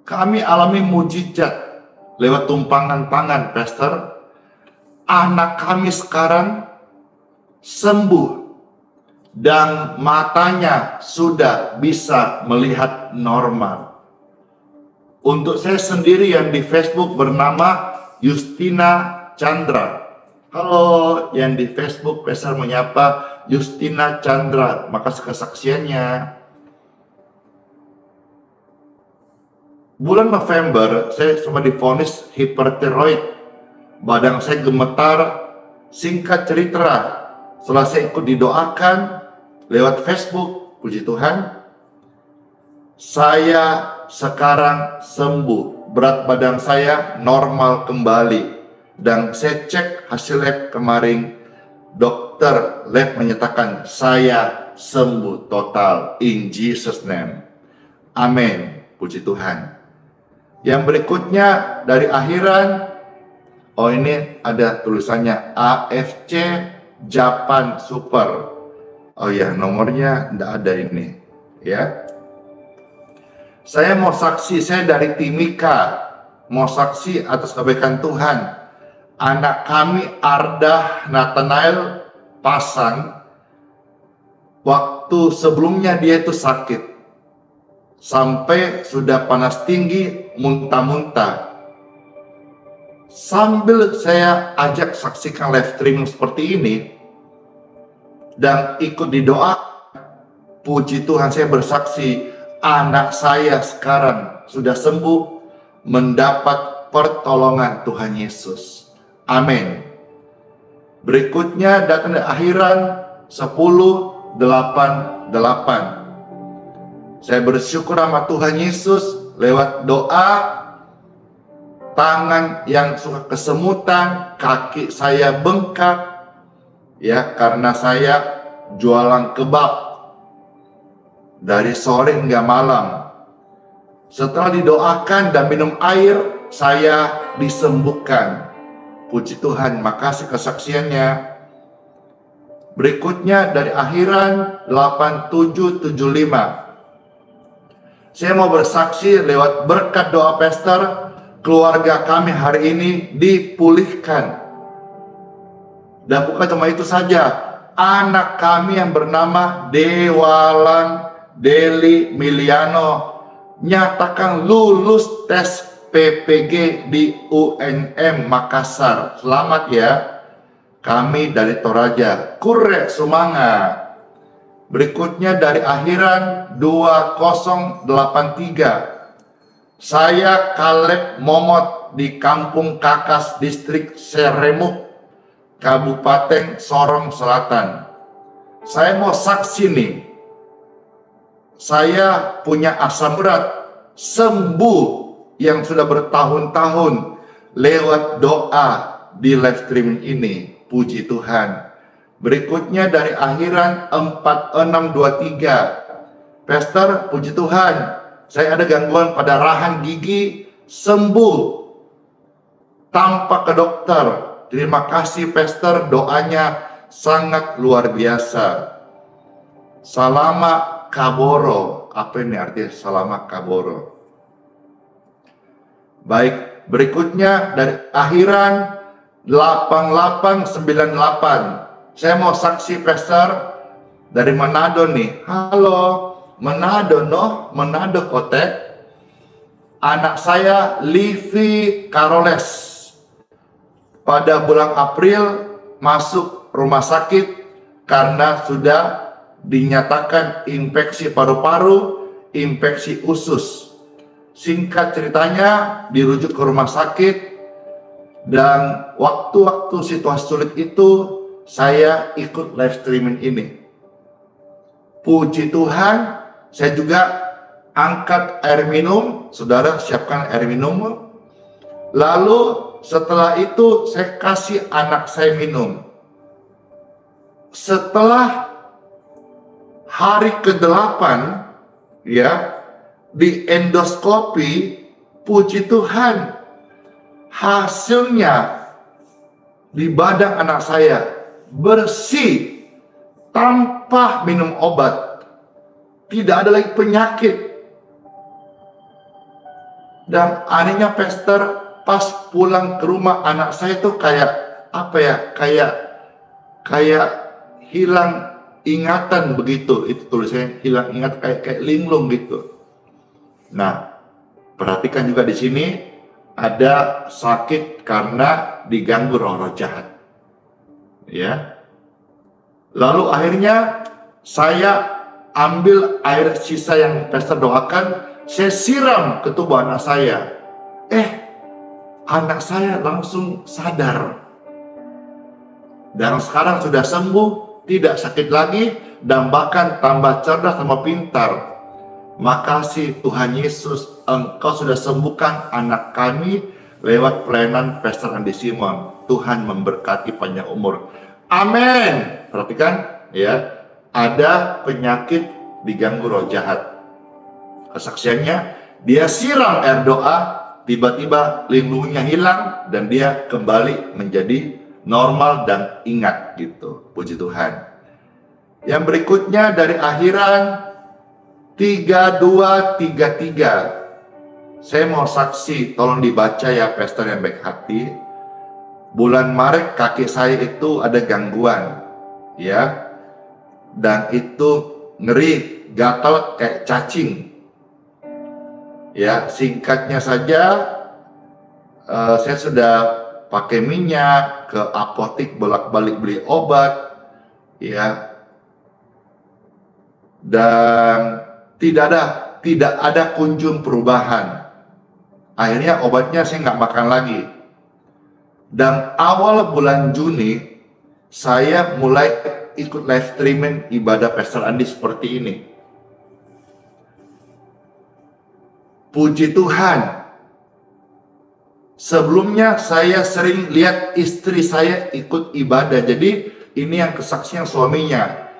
kami alami mujizat lewat tumpangan tangan pastor. Anak kami sekarang sembuh dan matanya sudah bisa melihat normal. Untuk saya sendiri yang di Facebook bernama Justina Chandra. Halo, yang di Facebook pastor menyapa Justina Chandra. Makasih kesaksiannya. Bulan November saya cuma divonis hipertiroid. Badan saya gemetar. Singkat cerita, setelah saya ikut didoakan lewat Facebook, puji Tuhan, saya sekarang sembuh. Berat badan saya normal kembali. Dan saya cek hasil lab kemarin, dokter lab menyatakan saya sembuh total in Jesus name. Amin, puji Tuhan. Yang berikutnya dari akhiran, oh ini ada tulisannya AFC Japan Super. Oh ya, nomornya enggak ada ini, ya. Saya mau saksi, saya dari Timika, mau saksi atas kebaikan Tuhan. Anak kami Ardah Nathanael Pasang, waktu sebelumnya dia itu sakit. Sampai sudah panas tinggi, muntah-muntah. Sambil saya ajak saksikan live streaming seperti ini dan ikut didoa, puji Tuhan saya bersaksi, anak saya sekarang sudah sembuh, mendapat pertolongan Tuhan Yesus. Amin. Berikutnya datang dari akhiran 10:88. Saya bersyukur sama Tuhan Yesus lewat doa, tangan yang suka kesemutan, kaki saya bengkak, ya karena saya jualan kebab dari sore hingga malam. Setelah didoakan dan minum air, saya disembuhkan. Puji Tuhan, makasih kesaksiannya. Berikutnya dari akhiran 8775. Saya mau bersaksi lewat berkat doa pastor, keluarga kami hari ini dipulihkan. Dan bukan cuma itu saja, anak kami yang bernama Dewalan Deli Miliano nyatakan lulus tes PPG di UNM Makassar. Selamat ya, kami dari Toraja, Kurek Sumanga. Berikutnya dari akhiran 2083. Saya Kaleb Momot di Kampung Kakas, Distrik Seremuk, Kabupaten Sorong Selatan. Saya mau saksi nih. Saya punya asam berat sembuh yang sudah bertahun-tahun lewat doa di live streaming ini. Puji Tuhan. Berikutnya dari akhiran 4623. Pastor, puji Tuhan, saya ada gangguan pada rahang gigi, sembuh tanpa ke dokter. Terima kasih Pastor, doanya sangat luar biasa. Salama Kaboro. Apa ini artinya Salama Kaboro? Baik, berikutnya dari akhiran 8898. Saya mau saksi Pastor dari Manado nih. Halo, Manado no, Manado Kotek. Anak saya Livi Karoles pada bulan April masuk rumah sakit karena sudah dinyatakan infeksi paru-paru, infeksi usus. Singkat ceritanya, dirujuk ke rumah sakit, dan waktu-waktu situasi sulit itu saya ikut live streaming ini. Puji Tuhan, saya juga angkat air minum, saudara siapkan air minum. Lalu setelah itu saya kasih anak saya minum. Setelah hari ke-8, ya, di endoskopi, puji Tuhan, hasilnya di badan anak saya bersih tanpa minum obat. Tidak ada lagi penyakit. Dan anehnya Pastor, pas pulang ke rumah anak saya tuh kayak apa ya? Kayak hilang ingatan begitu. Itu tulisannya hilang ingatan, kayak linglung gitu. Nah, perhatikan juga di sini ada sakit karena diganggu roh-roh jahat. Ya. Lalu akhirnya saya ambil air sisa yang Pastor doakan, saya siram ke tubuh anak saya. Anak saya langsung sadar. Dan sekarang sudah sembuh, tidak sakit lagi, dan bahkan tambah cerdas sama pintar. Makasih Tuhan Yesus, Engkau sudah sembuhkan anak kami lewat pelayanan Pastor Andi Simon. Tuhan memberkati panjang umur. Amin. Perhatikan ya, ada penyakit diganggu roh jahat. Kesaksiannya, dia siram air doa, tiba-tiba lindungnya hilang dan dia kembali menjadi normal dan ingat gitu. Puji Tuhan. Yang berikutnya dari akhiran 3233. Saya mau saksi, tolong dibaca ya Pastor yang baik hati. Bulan Maret kaki saya itu ada gangguan, ya, dan itu ngeri, gatal kayak cacing. Ya, singkatnya saja, saya sudah pakai minyak, ke apotik bolak-balik beli obat, ya, dan tidak ada kunjung perubahan. Akhirnya obatnya saya nggak makan lagi. Dan awal bulan Juni saya mulai ikut live streaming ibadah Pastor Andi seperti ini. Puji Tuhan. Sebelumnya saya sering lihat istri saya ikut ibadah. Jadi ini yang kesaksian suaminya.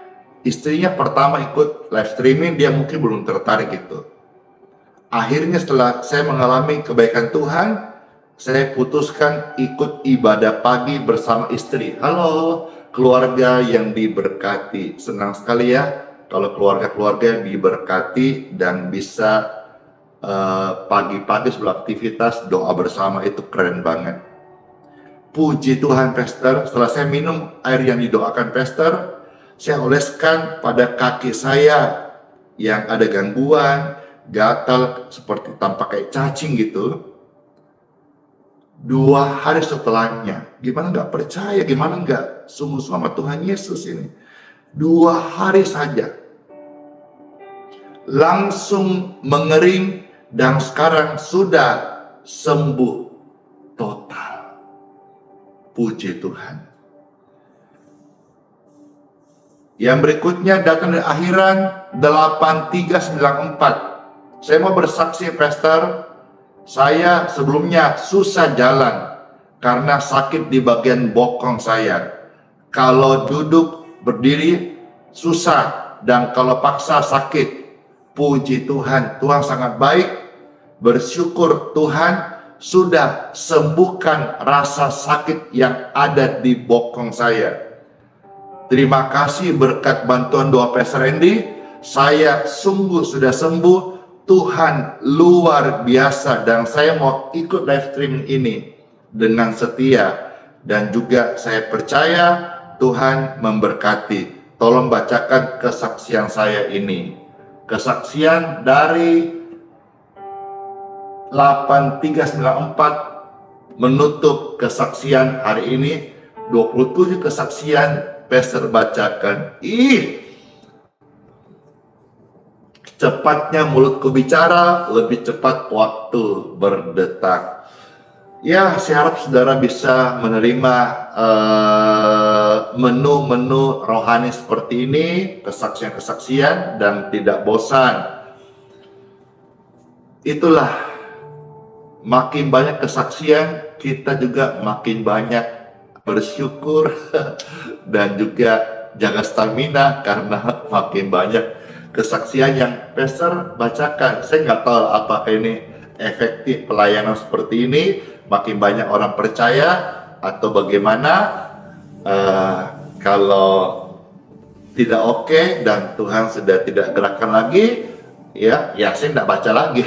Istrinya pertama ikut live streaming, dia mungkin belum tertarik gitu. Akhirnya setelah saya mengalami kebaikan Tuhan, saya putuskan ikut ibadah pagi bersama istri. Halo keluarga yang diberkati. Senang sekali ya kalau keluarga-keluarga diberkati dan bisa pagi-pagi sebelum aktivitas doa bersama, itu keren banget. Puji Tuhan Pastor, setelah saya minum air yang didoakan Pastor, saya oleskan pada kaki saya yang ada gangguan, gatal seperti tampak kayak cacing gitu. 2 hari setelahnya, gimana nggak percaya, gimana nggak sungguh sama Tuhan Yesus ini. 2 hari saja, langsung mengering dan sekarang sudah sembuh total. Puji Tuhan. Yang berikutnya datang dari akhiran 8394. Saya mau bersaksi Pastor, saya sebelumnya susah jalan karena sakit di bagian bokong saya. Kalau duduk berdiri susah dan kalau paksa sakit. Puji Tuhan, Tuhan sangat baik. Bersyukur Tuhan sudah sembuhkan rasa sakit yang ada di bokong saya. Terima kasih berkat bantuan doa Pastor Randy, saya sungguh sudah sembuh. Tuhan luar biasa dan saya mau ikut live streaming ini dengan setia dan juga saya percaya Tuhan memberkati. Tolong bacakan kesaksian saya ini. Kesaksian dari 8394 menutup kesaksian hari ini. 27 kesaksian Pastor bacakan. Cepatnya mulutku bicara, lebih cepat waktu berdetak. Ya, saya harap saudara bisa menerima menu-menu rohani seperti ini, kesaksian-kesaksian, dan tidak bosan. Itulah, makin banyak kesaksian, kita juga makin banyak bersyukur dan juga jaga stamina karena makin banyak kesaksian yang pastor bacakan. Saya nggak tahu apakah ini efektif pelayanan seperti ini, makin banyak orang percaya atau bagaimana. Kalau tidak oke dan Tuhan sudah tidak gerakkan lagi, ya saya tidak baca lagi.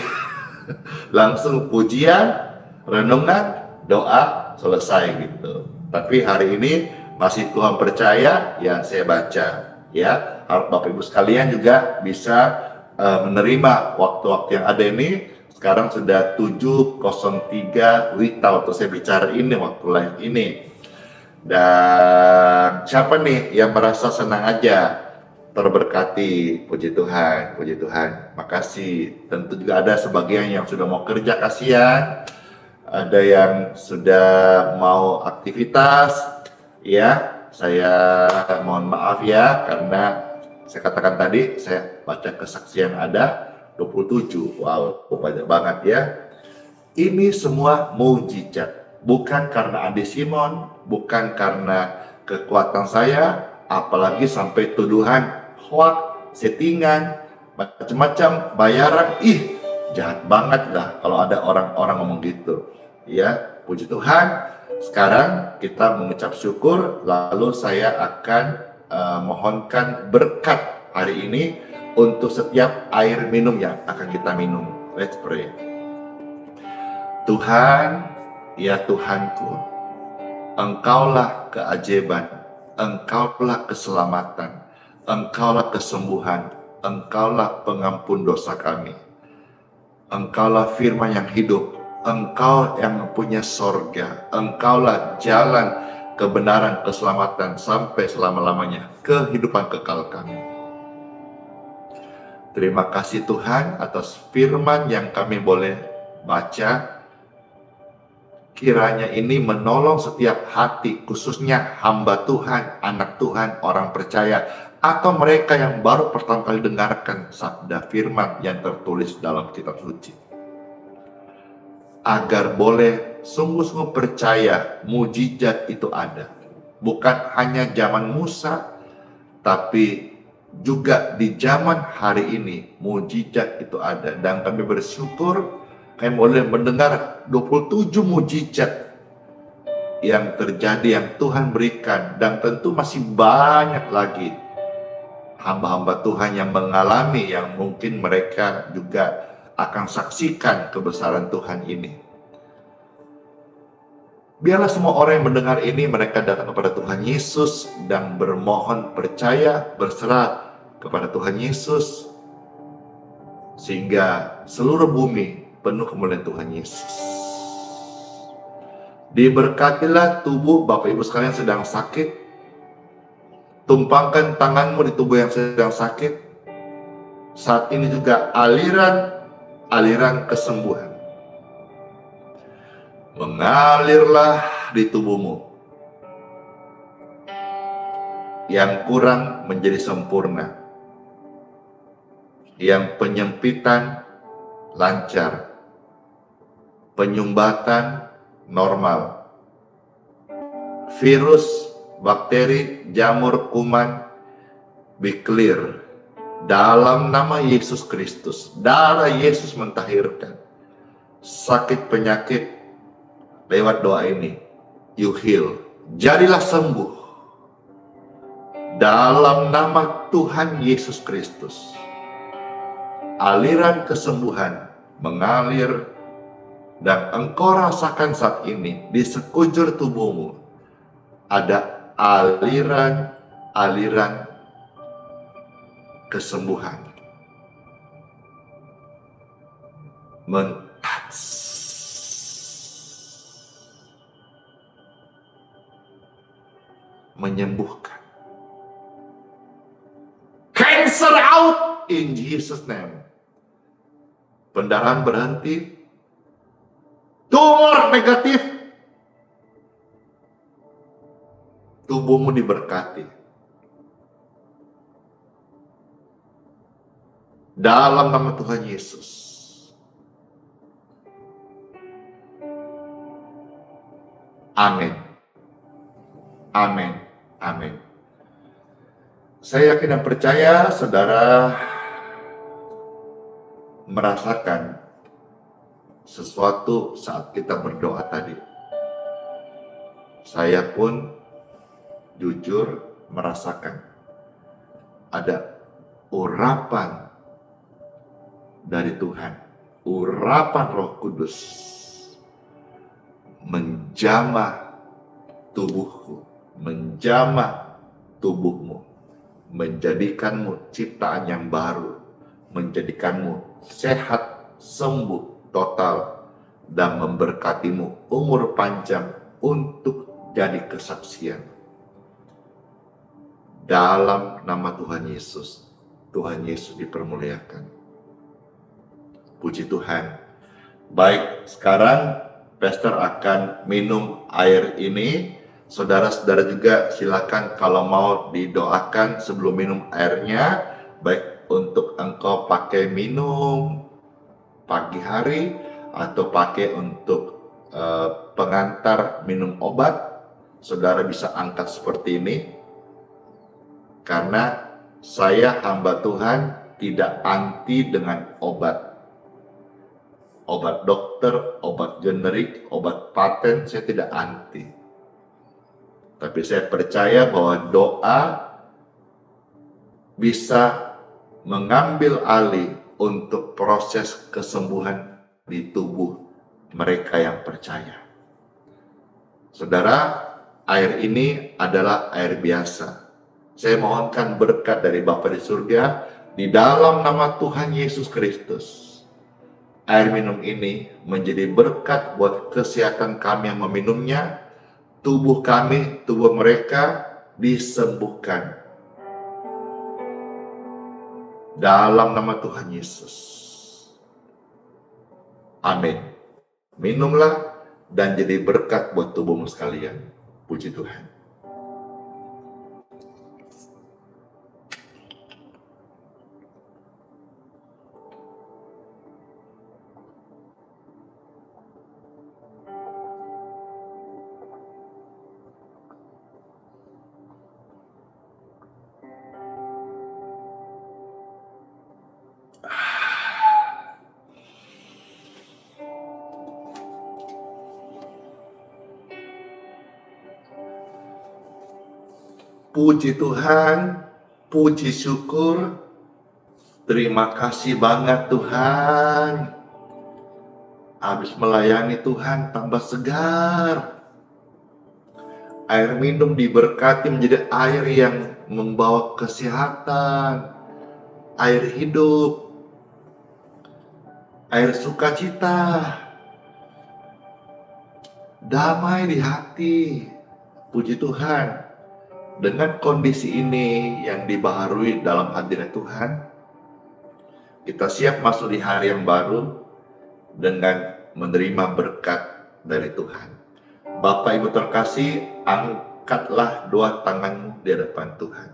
Langsung pujian, renungan, doa, selesai gitu. Tapi hari ini masih Tuhan percaya, ya saya baca. Ya, harap Bapak Ibu sekalian juga bisa menerima waktu-waktu yang ada ini. Sekarang sudah 7:03 WITA waktu saya bicara ini, waktu live ini. Dan siapa nih yang merasa senang aja, terberkati, puji Tuhan, puji Tuhan. Makasih. Tentu juga ada sebagian yang sudah mau kerja, kasihan. Ada yang sudah mau aktivitas, ya. Saya mohon maaf ya, karena saya katakan tadi, saya baca kesaksian ada 27. Wow, banyak banget ya. Ini semua mujizat, bukan karena Andi Simon, bukan karena kekuatan saya, apalagi sampai tuduhan hoax, settingan, macam-macam, bayaran. Jahat banget lah kalau ada orang-orang ngomong gitu. Ya, puji Tuhan. Sekarang kita mengucap syukur, lalu saya akan mohonkan berkat hari ini untuk setiap air minum yang akan kita minum. Let's pray. Tuhan, ya Tuhanku, Engkaulah keajaiban, Engkaulah keselamatan, Engkaulah kesembuhan, Engkaulah pengampun dosa kami. Engkaulah firman yang hidup, Engkau yang punya sorga, Engkaulah jalan kebenaran, keselamatan sampai selama-lamanya, kehidupan kekal kami. Terima kasih Tuhan atas firman yang kami boleh baca. Kiranya ini menolong setiap hati, khususnya hamba Tuhan, anak Tuhan, orang percaya, atau mereka yang baru pertama kali dengarkan sabda firman yang tertulis dalam kitab suci. Agar boleh sungguh-sungguh percaya mujizat itu ada. Bukan hanya zaman Musa, tapi juga di zaman hari ini mujizat itu ada. Dan kami bersyukur kami boleh mendengar 27 mujizat yang terjadi, yang Tuhan berikan. Dan tentu masih banyak lagi hamba-hamba Tuhan yang mengalami, yang mungkin mereka juga akan saksikan kebesaran Tuhan ini. Biarlah semua orang yang mendengar ini, mereka datang kepada Tuhan Yesus dan bermohon percaya, berserah kepada Tuhan Yesus, sehingga seluruh bumi penuh kemuliaan Tuhan Yesus. Diberkatilah tubuh Bapak Ibu sekalian sedang sakit. Tumpangkan tanganmu di tubuh yang sedang sakit. Saat ini juga aliran kesembuhan mengalirlah di tubuhmu. Yang kurang menjadi sempurna. Yang penyempitan lancar. Penyumbatan normal. Virus, bakteri, jamur, kuman be clear. Dalam nama Yesus Kristus, darah Yesus mentahirkan. Sakit penyakit lewat doa ini, you heal. Jadilah sembuh. Dalam nama Tuhan Yesus Kristus. Aliran kesembuhan mengalir dan engkau rasakan saat ini di sekujur tubuhmu ada aliran kesembuhan menyembuhkan. in Jesus name. Pendarahan berhenti, tumor negatif, tubuhmu diberkati. Dalam nama Tuhan Yesus. Amin. Amin. Amin. Saya yakin dan percaya saudara merasakan sesuatu saat kita berdoa tadi. Saya pun jujur merasakan ada urapan dari Tuhan, urapan Roh Kudus menjamah tubuhku, menjamah tubuhmu, menjadikanmu ciptaan yang baru, menjadikanmu sehat, sembuh, total, dan memberkatimu umur panjang untuk jadi kesaksian. Dalam nama Tuhan Yesus dipermuliakan. Puji Tuhan. Baik, sekarang Pastor akan minum air ini. Saudara-saudara juga silakan kalau mau didoakan sebelum minum airnya, baik untuk engkau pakai minum pagi hari atau pakai untuk pengantar minum obat, saudara bisa angkat seperti ini. Karena saya hamba Tuhan tidak anti dengan obat. Obat dokter, obat generik, obat paten, saya tidak anti. Tapi saya percaya bahwa doa bisa mengambil alih untuk proses kesembuhan di tubuh mereka yang percaya. Saudara, air ini adalah air biasa. Saya mohonkan berkat dari Bapa di surga di dalam nama Tuhan Yesus Kristus. Air minum ini menjadi berkat buat kesehatan kami yang meminumnya, tubuh kami, tubuh mereka disembuhkan. Dalam nama Tuhan Yesus. Amin. Minumlah dan jadi berkat buat tubuhmu sekalian. Puji Tuhan. Puji Tuhan, puji syukur, terima kasih banget Tuhan. Habis melayani Tuhan tambah segar. Air minum diberkati menjadi air yang membawa kesehatan, air hidup, air sukacita, damai di hati. Puji Tuhan. Dengan kondisi ini yang dibaharui dalam hadirat Tuhan, kita siap masuk di hari yang baru dengan menerima berkat dari Tuhan. Bapak Ibu terkasih, angkatlah dua tanganmu di hadapan Tuhan.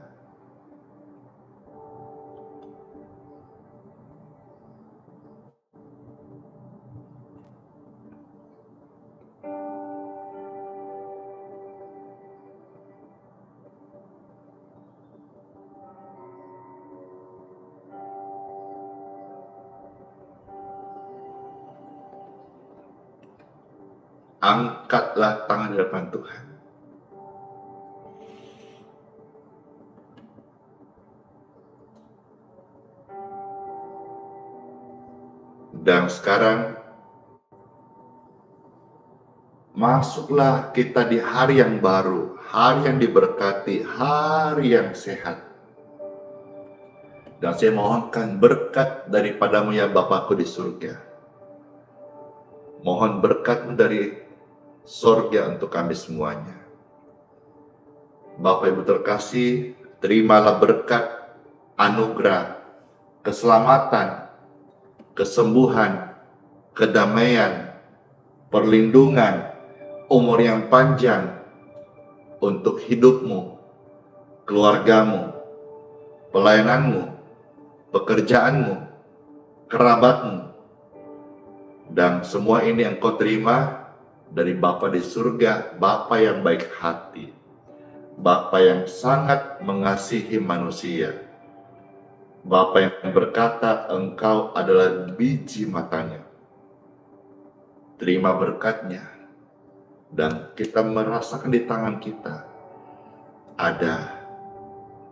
Angkatlah tangan di hadapan Tuhan. Dan sekarang masuklah kita di hari yang baru, hari yang diberkati, hari yang sehat. Dan saya mohonkan berkat daripadamu ya Bapakku di surga. Mohon berkatmu dari surga untuk kami semuanya. Bapak Ibu terkasih, terimalah berkat, anugerah, keselamatan, kesembuhan, kedamaian, perlindungan, umur yang panjang untuk hidupmu, keluargamu, pelayananmu, pekerjaanmu, kerabatmu, dan semua ini engkau terima dari Bapa di surga, Bapa yang baik hati, Bapa yang sangat mengasihi manusia, Bapa yang berkata engkau adalah biji matanya. Terima berkatnya, dan kita merasakan di tangan kita ada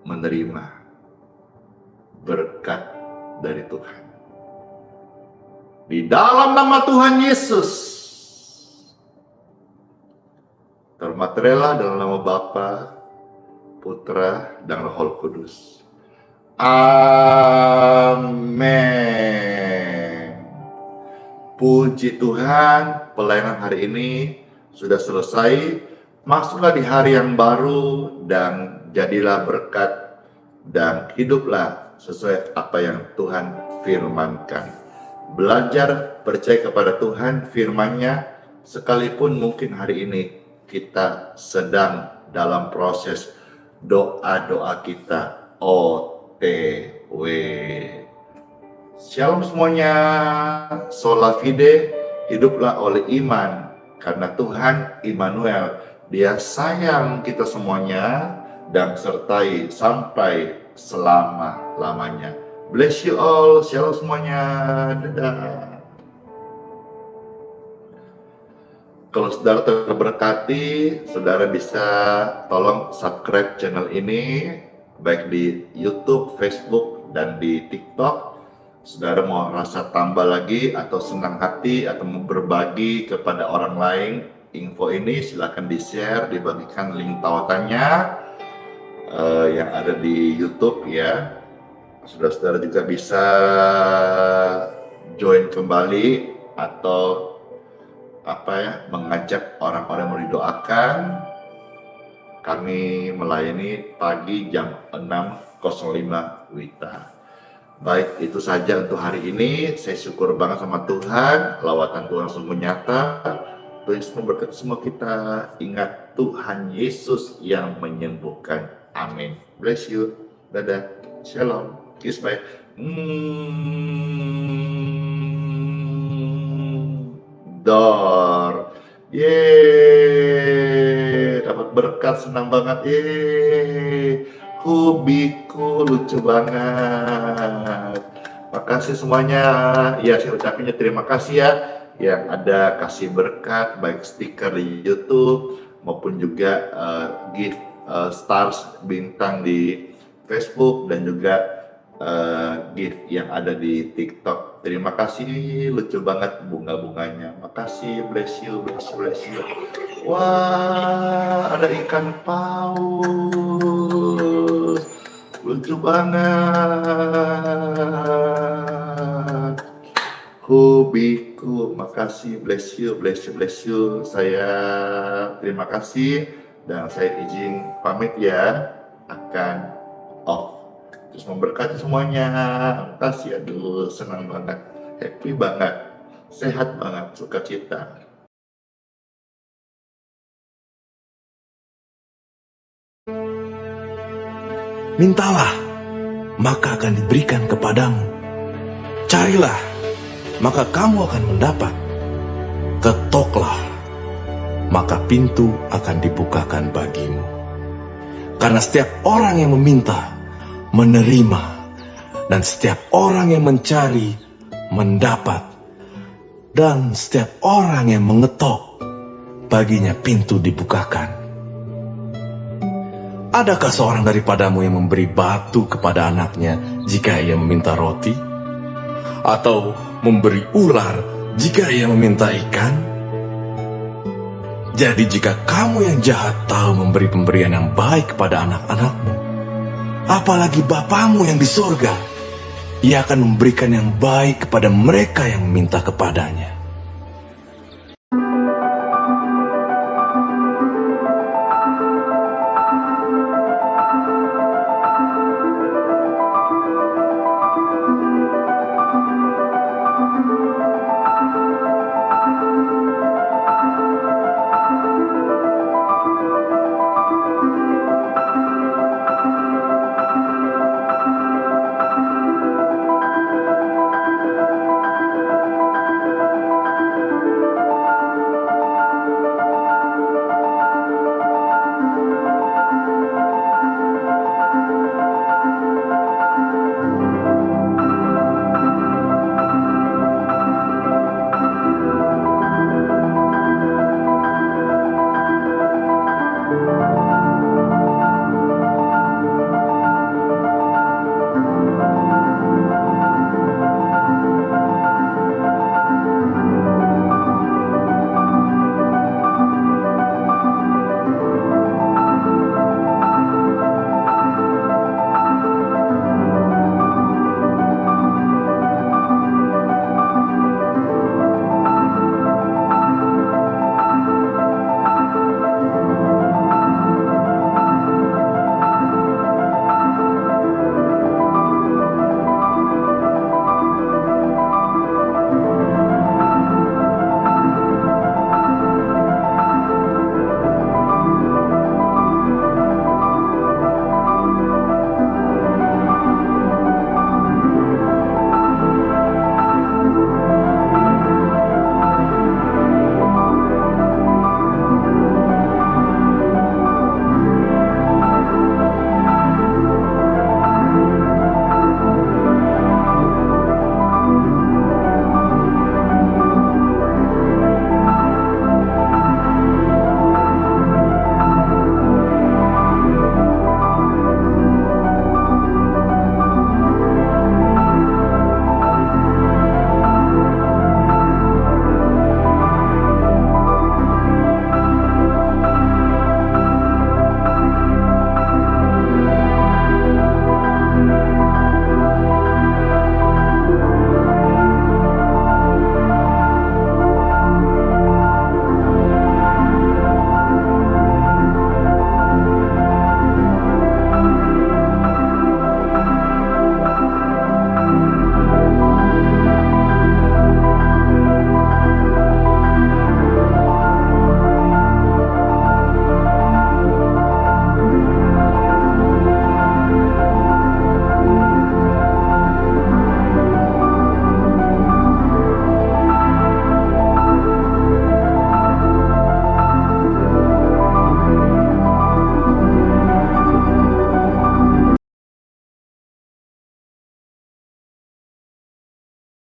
menerima berkat dari Tuhan. Di dalam nama Tuhan Yesus, termaterailah dalam nama Bapa, Putra, dan Roh Kudus. Amin. Puji Tuhan, pelayanan hari ini sudah selesai. Masuklah di hari yang baru dan jadilah berkat dan hiduplah sesuai apa yang Tuhan firmankan. Belajar percaya kepada Tuhan firman-Nya, sekalipun mungkin hari ini kita sedang dalam proses doa-doa kita OTW. Shalom semuanya, sola fide, hiduplah oleh iman, karena Tuhan Immanuel, Dia sayang kita semuanya dan sertai sampai selama-lamanya. Bless you all, shalom semuanya, dadah. Kalau saudara terberkati, saudara bisa tolong subscribe channel ini, baik di YouTube, Facebook, dan di TikTok. Saudara mau rasa tambah lagi atau senang hati atau mau berbagi kepada orang lain info ini, silakan di-share, dibagikan link tautannya yang ada di YouTube ya. Saudara-saudara juga bisa join kembali atau mengajak orang-orang yang mau didoakan. Kami melayani pagi jam 6.05 WITA. Baik, itu saja untuk hari ini. Saya syukur banget sama Tuhan. Lawatan Tuhan sungguh nyata. Tuhan Yesus memberkati semua kita. Ingat, Tuhan Yesus yang menyembuhkan. Amin. Bless you. Dadah. Shalom. Kiss bye. Dor. Yeay. Dapat berkat, senang banget. Yeay. Hubiku, lucu banget. Makasih semuanya. Ya, saya ucapinnya terima kasih ya yang ada kasih berkat, baik stiker di YouTube maupun juga gift stars bintang di Facebook dan juga gift yang ada di TikTok. Terima kasih, lucu banget bunga-bunganya. Makasih, bless you, bless you, bless you. Wah, ada ikan paus. Lucu banget. Hobiku, makasih, bless you, bless you, bless you. Saya terima kasih dan saya izin pamit ya, akan off. Terus memberkati semuanya. Makasih, aduh senang banget, happy banget, sehat banget, sukacita. Mintalah, maka akan diberikan kepadamu. Carilah, maka kamu akan mendapat. Ketoklah, maka pintu akan dibukakan bagimu. Karena setiap orang yang meminta, menerima, dan setiap orang yang mencari, mendapat. Dan setiap orang yang mengetok, baginya pintu dibukakan. Adakah seorang daripadamu yang memberi batu kepada anaknya jika ia meminta roti? Atau memberi ular jika ia meminta ikan? Jadi jika kamu yang jahat tahu memberi pemberian yang baik kepada anak-anakmu, apalagi Bapamu yang di surga, Ia akan memberikan yang baik kepada mereka yang meminta kepadanya.